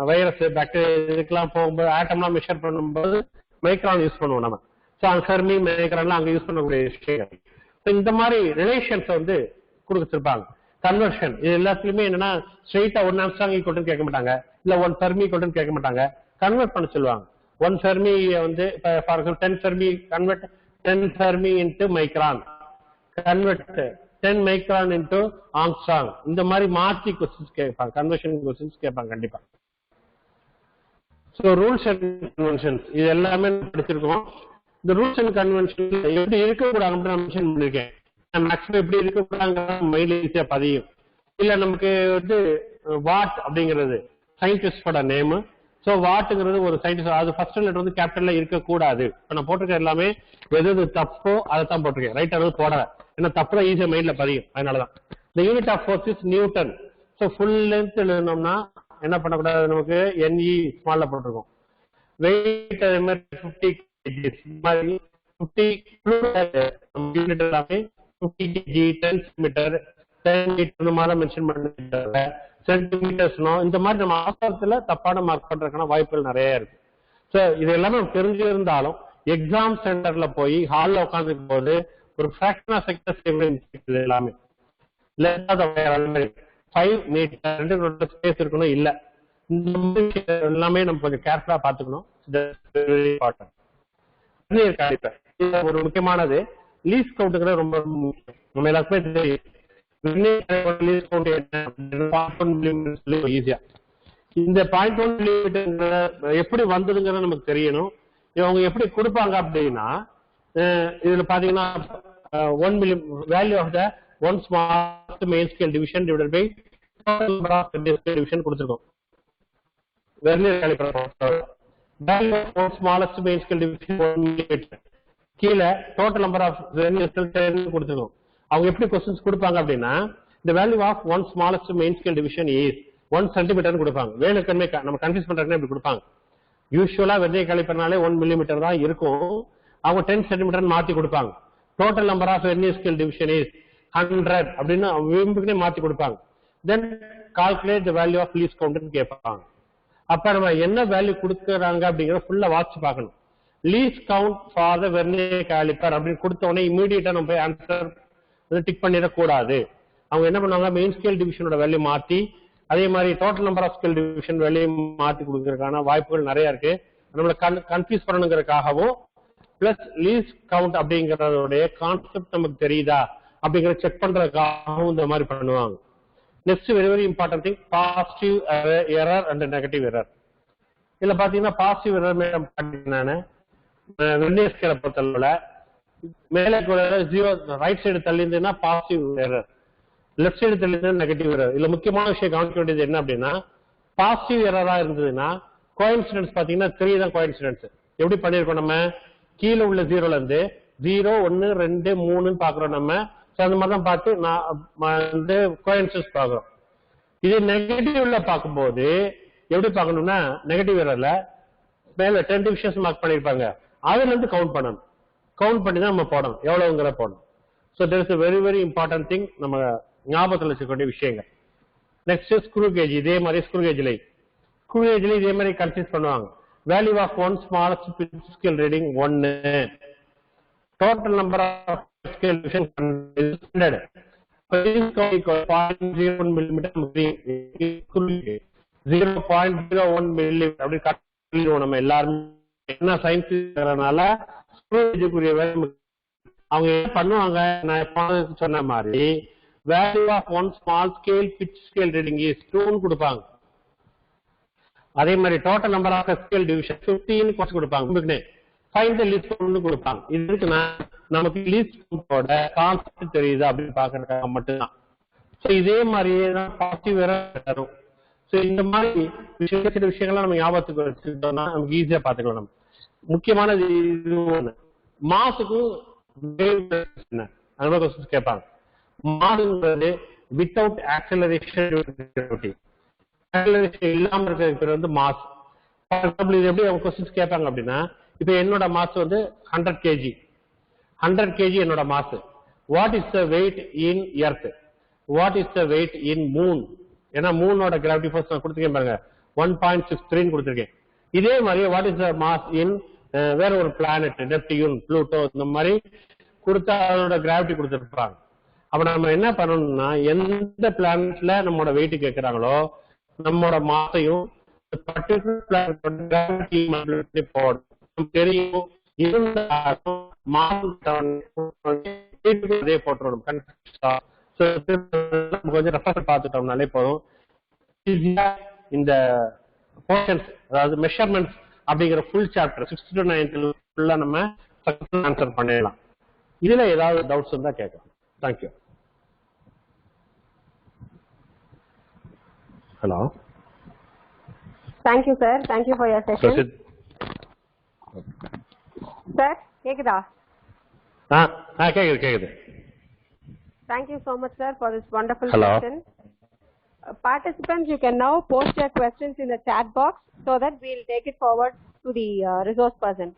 வைரஸ் பாக்டீரியா இதுக்கெல்லாம் போகும்போது ஆட்டம்லாம் மெஷர் பண்ணும்போது மைக்ரான் யூஸ் பண்ணுவோம் நம்ம. ஸோ அந்த ஃபெர்மி மைக்ரான்லாம் அங்கே யூஸ் பண்ணக்கூடிய விஷயங்கள். ஸோ இந்த மாதிரி ரிலேஷன்ஸ் வந்து கொடுத்துருப்பாங்க. கன்வர்ஷன் இது எல்லாத்துலயுமே என்னன்னா ஸ்ட்ரெயிட்டா 1 ஆம்ஸ்ட்ராங் ஈக்குவல் கேட்க மாட்டாங்க, இல்ல 1 ஃபெர்மி ஈக்குவல் கேட்க மாட்டாங்க, கன்வெர்ட் பண்ண சொல்லுவாங்க. 1 ஃபெர்மி வந்து for example 10 Fermi convert 10 Fermi into micron, convert 10 micron into angstrom. இந்த மாதிரி மாற்றி கொஸ்டின்ஸ் கேட்பாங்க, கன்வர்ஷன் கொஸ்டின்ஸ் கேட்பாங்க கண்டிப்பா. ஸோ ரூல்ஸ் அண்ட் கன்வென்ஷன்ஸ் இது எல்லாமே படிச்சிருக்கோம். இந்த ரூல்ஸ் அண்ட் கன்வென்ஷன் எப்படி இருக்கக்கூடாதுன்னு நான் மென்ஷன் பண்ணிருக்கேன். மேக்ஸிமம் எப்படி இருக்கக்கூடாது மைண்ட்ல ஈஸியா பதியும். இல்ல நமக்கு வந்து வாட் அப்படிங்கிறது சயின்டிஸ்டோட நேம். ஸோ வாட்டுங்கிறது ஒரு சயின்டிஸ்ட், அது ஃபர்ஸ்ட் லெட்டர் வந்து கேபிட்டல்ல இருக்கக்கூடாது. இப்போ நான் போட்டிருக்க எல்லாமே எது தப்போ அதை தான் போட்டிருக்கேன், ரைட் அளவு போடல. ஏன்னா தப்பு தான் ஈஸியா மைண்ட்ல பதியும். அதனாலதான் இந்த unit of force is newton. So full length எழுதணும்னா என்ன பண்ணக்கூடாது, நமக்கு NE ஸ்மால்ல போட்டிருக்கோம். வெயிட் அதே மாதிரி 50 kg மாதிரி 50 யூனிட் எல்லாமே 50 kg 10 மீட்டர் 10 மீட்டர் மாதிரி மென்ஷன் பண்ணிட்டாங்க. சென்டிமீட்டர்ஸ்னோ இந்த மாதிரி நம்ம ஆசிரியத்துல தப்பான மார்க் பண்றதுக்கான வாய்ப்புகள் நிறைய இருக்கு. ஸோ இது எல்லாமே தெரிஞ்சிருந்தாலும் எக்ஸாம் சென்டர்ல போய் ஹால்ல உட்காந்துக்கும் போது ஒரு ஃபிராக்ஷன் ஆஃப் செகண்ட் எல்லாமே 5 மீட்டர் ஸ்பேஸ் இருக்கணும் இல்ல. இந்த மாதிரி எல்லாமே நம்ம கொஞ்சம் கேர்ஃபுல்லா பாத்துக்கணும். ஒரு முக்கியமானது லீஸ் கவுண்ட்ங்கிறது ரொம்ப முக்கியம். நம்ம எல்லாருக்குமே தெரியும் ஈஸியா இந்த 0.1 மில்லிமீட்டர் எப்படி வந்ததுங்கிறது நமக்கு தெரியணும். இவங்க எப்படி கொடுப்பாங்க அப்படின்னா இதுல பாத்தீங்கன்னா 1 milli value of the 1 smallest main scale division divided by total number of vernier scale division கொடுத்திருக்கோம். Vernier calliper value of 1 smallest main scale division 1 millimeter, கீழே total number of vernier scale 10 கொடுத்திருக்கோம். அவங்க எப்படி क्वेश्चंस கொடுப்பாங்க அப்படின்னா the value of 1 smallest main scale division is 1 centimeter கொடுப்பாங்க. வேணுக்கமே நம்ம confuse பண்றதுக்கு இப்படி கொடுப்பாங்க. யூசுவலா வெர்னியர் காலிபர்னாலே 1 மில்லிமீட்டர் தான் இருக்கும், அவங்க 10 சென்டிமீட்டர் மாத்தி கொடுப்பாங்க. Total number of vernier scale division is 100 அப்படின்னு விரும்புக்குனே மாத்தி கொடுப்பாங்க. Then calculate the value of least கவுண்ட்னு கேட்பாங்க. அப்ப நம்ம என்ன வேல்யூ கொடுக்கறாங்க அப்படிங்கறத ஃபுல்லா வாட்ச் பார்க்கணும். Least count for the vernier caliper அப்படின்னு கொடுத்த உடனே இமிடியேட்டா நம்ம போய் ஆன்சர் டிக் பண்ணிட கூடாது. அவங்க என்ன பண்ணுவாங்க, மெயின் ஸ்கேல் டிவிஷனோட வேல்யூ மாத்தி அதே மாதிரி total number of scale division value மாத்தி கொடுக்கறதுக்கான வாய்ப்புகள் நிறைய இருக்கு. நம்மள கன்ஃபியூஸ் பண்ணணுங்கிறதுக்காகவும் பிளஸ் லீஸ்ட் கவுண்ட் அப்படிங்கறதோடைய கான்செப்ட் நமக்கு தெரியுதா அப்படிங்கறத செக் பண்றதுக்காகவும் இந்த மாதிரி பண்ணுவாங்க. Next very very important thing positive error and negative error. இதுல பாத்தீங்கன்னா பாசிட்டிவ் எரர் மேடம் பாத்தீங்கன்னா வெர்னியர் ஸ்கேலை பொறுத்தளவுல மேலே ஜீரோ ரைட் சைடு தள்ளி இருந்ததுன்னா பாசிட்டிவ் எரர், லெஃப்ட் சைடு தள்ளி இருந்தது நெகட்டிவ் எரர். இதுல முக்கியமான விஷயம் கவனிக்க வேண்டியது என்ன அப்படின்னா பாசிட்டிவ் எரரா இருந்ததுன்னா கோஇன்சிடென்ஸ் பாத்தீங்கன்னா 3 தான் கோஇன்சிடென்ஸ். எப்படி பண்ணிருக்கோம், நம்ம கீழே உள்ள 0ல இருந்து 0 1 2 3 பாக்குறோம் நம்ம. அந்த மாதிரி தான் பார்த்து கோஇன்சிடென்ஸ் பாக்குறோம். இது நெகட்டிவ்ல பார்க்கும்போது எப்படி பார்க்கணும்னா நெகட்டிவ் எரர்ல மேல 10 டிவிஷன்ஸ் மார்க் பண்ணிருப்பாங்க, அதுல இருந்து கவுண்ட் பண்ணணும். கவுண்ட் பண்ணி தான் நம்ம போடணும், எவ்வளவுங்கிற போடணும். So there is a very very important thing, நம்ம ஞாபகத்தில் வச்சுக்கக்கூடிய விஷயங்கள். நெக்ஸ்ட் ஸ்க்ரூ கேஜ், இதே மாதிரி ஸ்க்ரூ கேஜ்ல இதே மாதிரி கன்சிஸ்ட் பண்ணுவாங்க. Value of one smallest pitch scale reading 1, total number of scale division 100, 0.01 millimeter 0.01 millimeter அப்படி கட்டிடுவோம். நம்ம எல்லாருமே என்ன சயின்ஸ் அவங்க என்ன பண்ணுவாங்க, நான் சொன்ன மாதிரி value of one small scale pitch scale reading is 2 கொடுப்பாங்க. அதே மாதிரி total number of scale division 15 குறைச்சு கொடுப்பாங்க. ஃபைண்ட் தி லீஸ்ட் கவுண்ட் கொடுப்பாங்க. இதுக்கு நமக்கு லீஸ்ட் கவுண்டோட கான்செப்ட் தெரியுது அப்படின்னு பாக்குறதுக்காக மட்டும்தான். ஸோ இதே மாதிரியே தான் பாசிட்டிவ் வேற தரும். ஸோ இந்த மாதிரி சில விஷயங்கள்லாம் நம்ம ஞாபகத்துக்கு வச்சுக்கிட்டோம்னா நமக்கு ஈஸியா பாத்துக்கலாம். நம்ம முக்கியமானது இது ஒண்ணு, மாசுக்கும் கேட்பாங்க. மாசுங்கிறது வித்தவுட் ஆக்சலரேஷன் இல்லாம இருக்கிறது வந்து மாஸ். ஃபார் எக்ஸாம்பிள் இது எப்படி அவங்க கொஸ்டின்ஸ் கேட்பாங்க அப்படின்னா, இப்ப என்னோட மாஸ் வந்து 100 kg, 100 kg என்னோட mass. What is the weight in earth, what is the weight in moon? ஏன்னா மூனோட கிராவிட்டி ஃபோர்ஸ் நான் கொடுத்துருக்கேன் பாருங்க, 1.63 கொடுத்துருக்கேன். இதே மாதிரி வாட் இஸ் த மாஸ் இன் வேற ஒரு பிளானட், நெப்டியூன், ப்ளூட்டோ, இந்த மாதிரி கொடுத்தா அதோட கிராவிட்டி கொடுத்துருப்பாங்க. அப்ப நம்ம என்ன பண்ணணும்னா, எந்த பிளானட்ல நம்மளோட வெயிட் கேட்கிறாங்களோ நம்மளோட மாசையும் பர்டிகுலர் பிளானட்டோட கிராவிட்டி போடணும் தெரியும். அதே போட்டுறோம். கொஞ்சம் ரெஃபரன்ஸ் பார்த்துட்டோம்னாலே போதும், இந்த போர்ஷன்ஸ் அதாவது மெஷர்மெண்ட்ஸ் அப்படிங்கிற full chapter 6th to 9th ஃபுல்லா நம்ம ஆன்சர் பண்ணிடலாம். இதுல ஏதாவது டவுட்ஸ் இருந்தா கேட்கலாம். Thank you. Hello. Thank you sir, thank you for your session. Sir, கேக்குதா? கேக்குது. Thank you so much sir for this wonderful Hello. session. Participants, you can now post your questions in the chat box so that we'll take it forward to the resource person.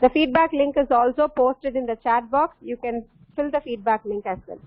The feedback link is also posted in the chat box. You can fill the feedback link as well.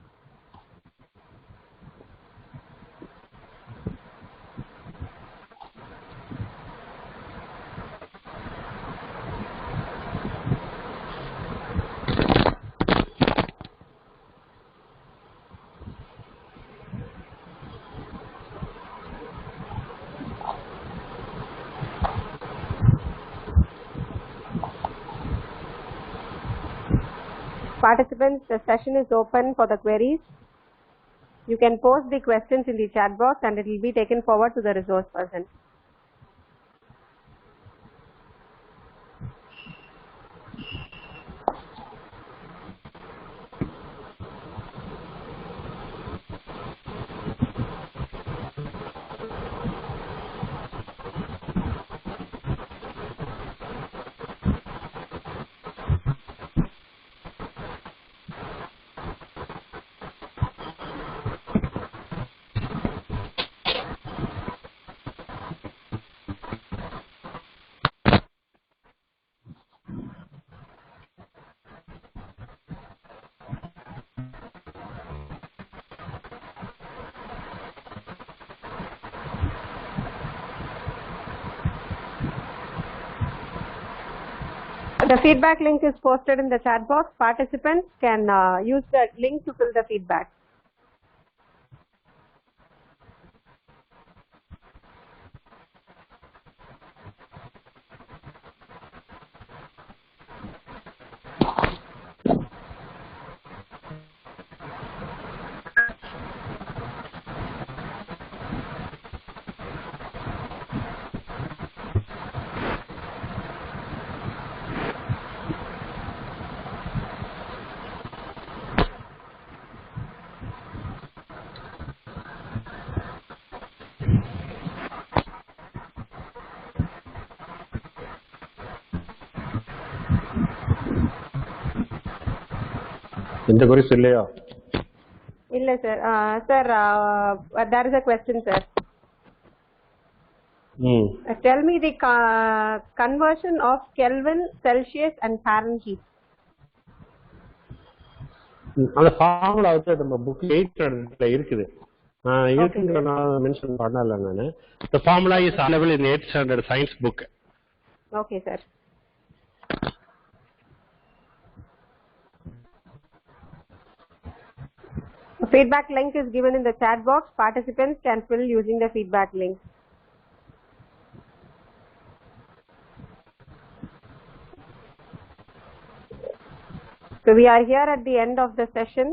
Participants, the session is open for the queries. You can post the questions in the chat box and it will be taken forward to the resource person. The feedback link is posted in the chat box. Participants can use that link to fill the feedback. இந்த queries இல்லையா? இல்ல sir. Sir, there is a question sir. Tell me the conversion of Kelvin, Celsius and Fahrenheit. அந்த formula வந்து நம்ம book 800ல இருக்குது. இருக்குன்றனால mention பண்ணல நானு. The formula is available in 8th standard science book. Okay, sir. The feedback link is given in the chat box. Participants can fill using the feedback link. So we are here at the end of the session.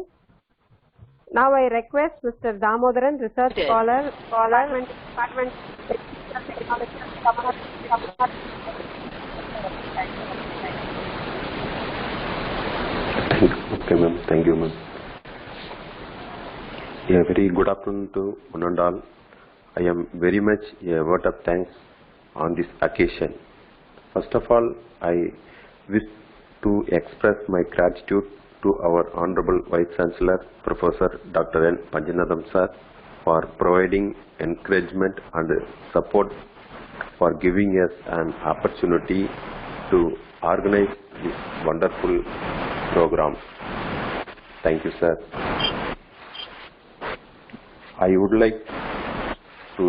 Now I request Mr. Damodaran, research scholar, department. Okay, ma'am. Thank you, ma'am. A very good afternoon to one and all. I am very much a word of thanks on this occasion. First of all, I wish to express my gratitude to our Honorable Vice Chancellor, Professor Dr. N. Panjanathan sir, for providing encouragement and support, for giving us an opportunity to organize this wonderful program. Thank you, sir. I would like to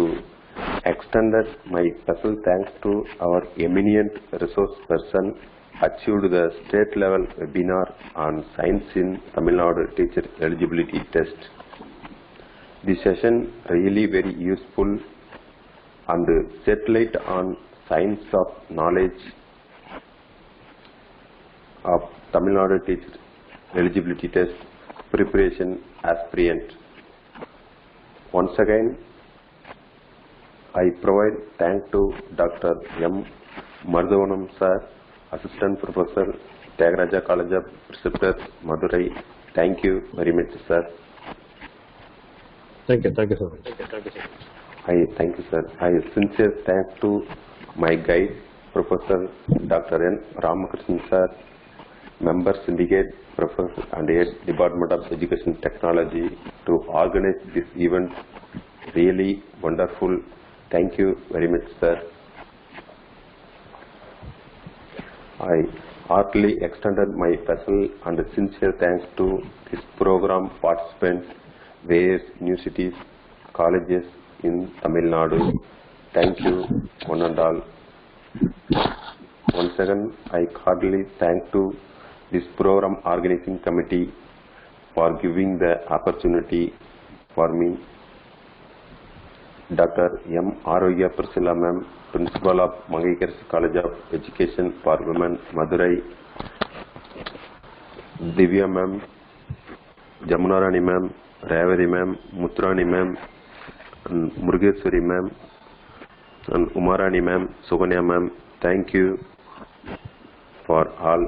extend my special thanks to our eminent resource person achieved the state level webinar on science in Tamil Nadu teacher eligibility test. This session really very useful and shed light on science of knowledge of Tamil Nadu teacher eligibility test preparation aspirant. Once again, I provide thanks to Dr. M. Marudavanam sir, Assistant Professor, Tyagaraja College of Preceptors, Madurai. Thank you very much, sir. Thank you so much. Thank you, sir. I sincere thanks to my guide, Professor Dr. N. Ramakrishnan sir, Member Syndicate, Professor and Head Department of Education Technology to organize this event. Really wonderful. Thank you very much, sir. I heartily extended my special and sincere thanks to this program participants, various universities, colleges in Tamil Nadu. Thank you, one and all. Once again, I heartily thank to this program organizing committee for giving the opportunity for me. Dr. M. Arogya Priscilla ma'am, Principal of Mangaikkarsi College of Education for Women, Madurai. Divya ma'am, Jamunarani ma'am, Ravari ma'am, Mutrani ma'am, and Murgeswari ma'am, and Umarani ma'am, Suganya ma'am. Thank you for all.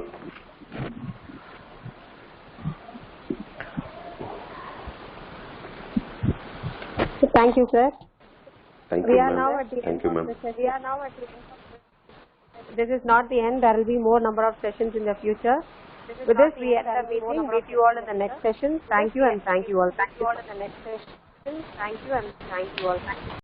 Thank you, sir. Thank you, ma'am. Thank you, ma'am. We are now at the end of the session. This is not the end. There will be more number of sessions in the future. With this, we end the meeting. Meet you all in the next session. Thank you and thank you all. Thank you all in the next session. Thank you and thank you all.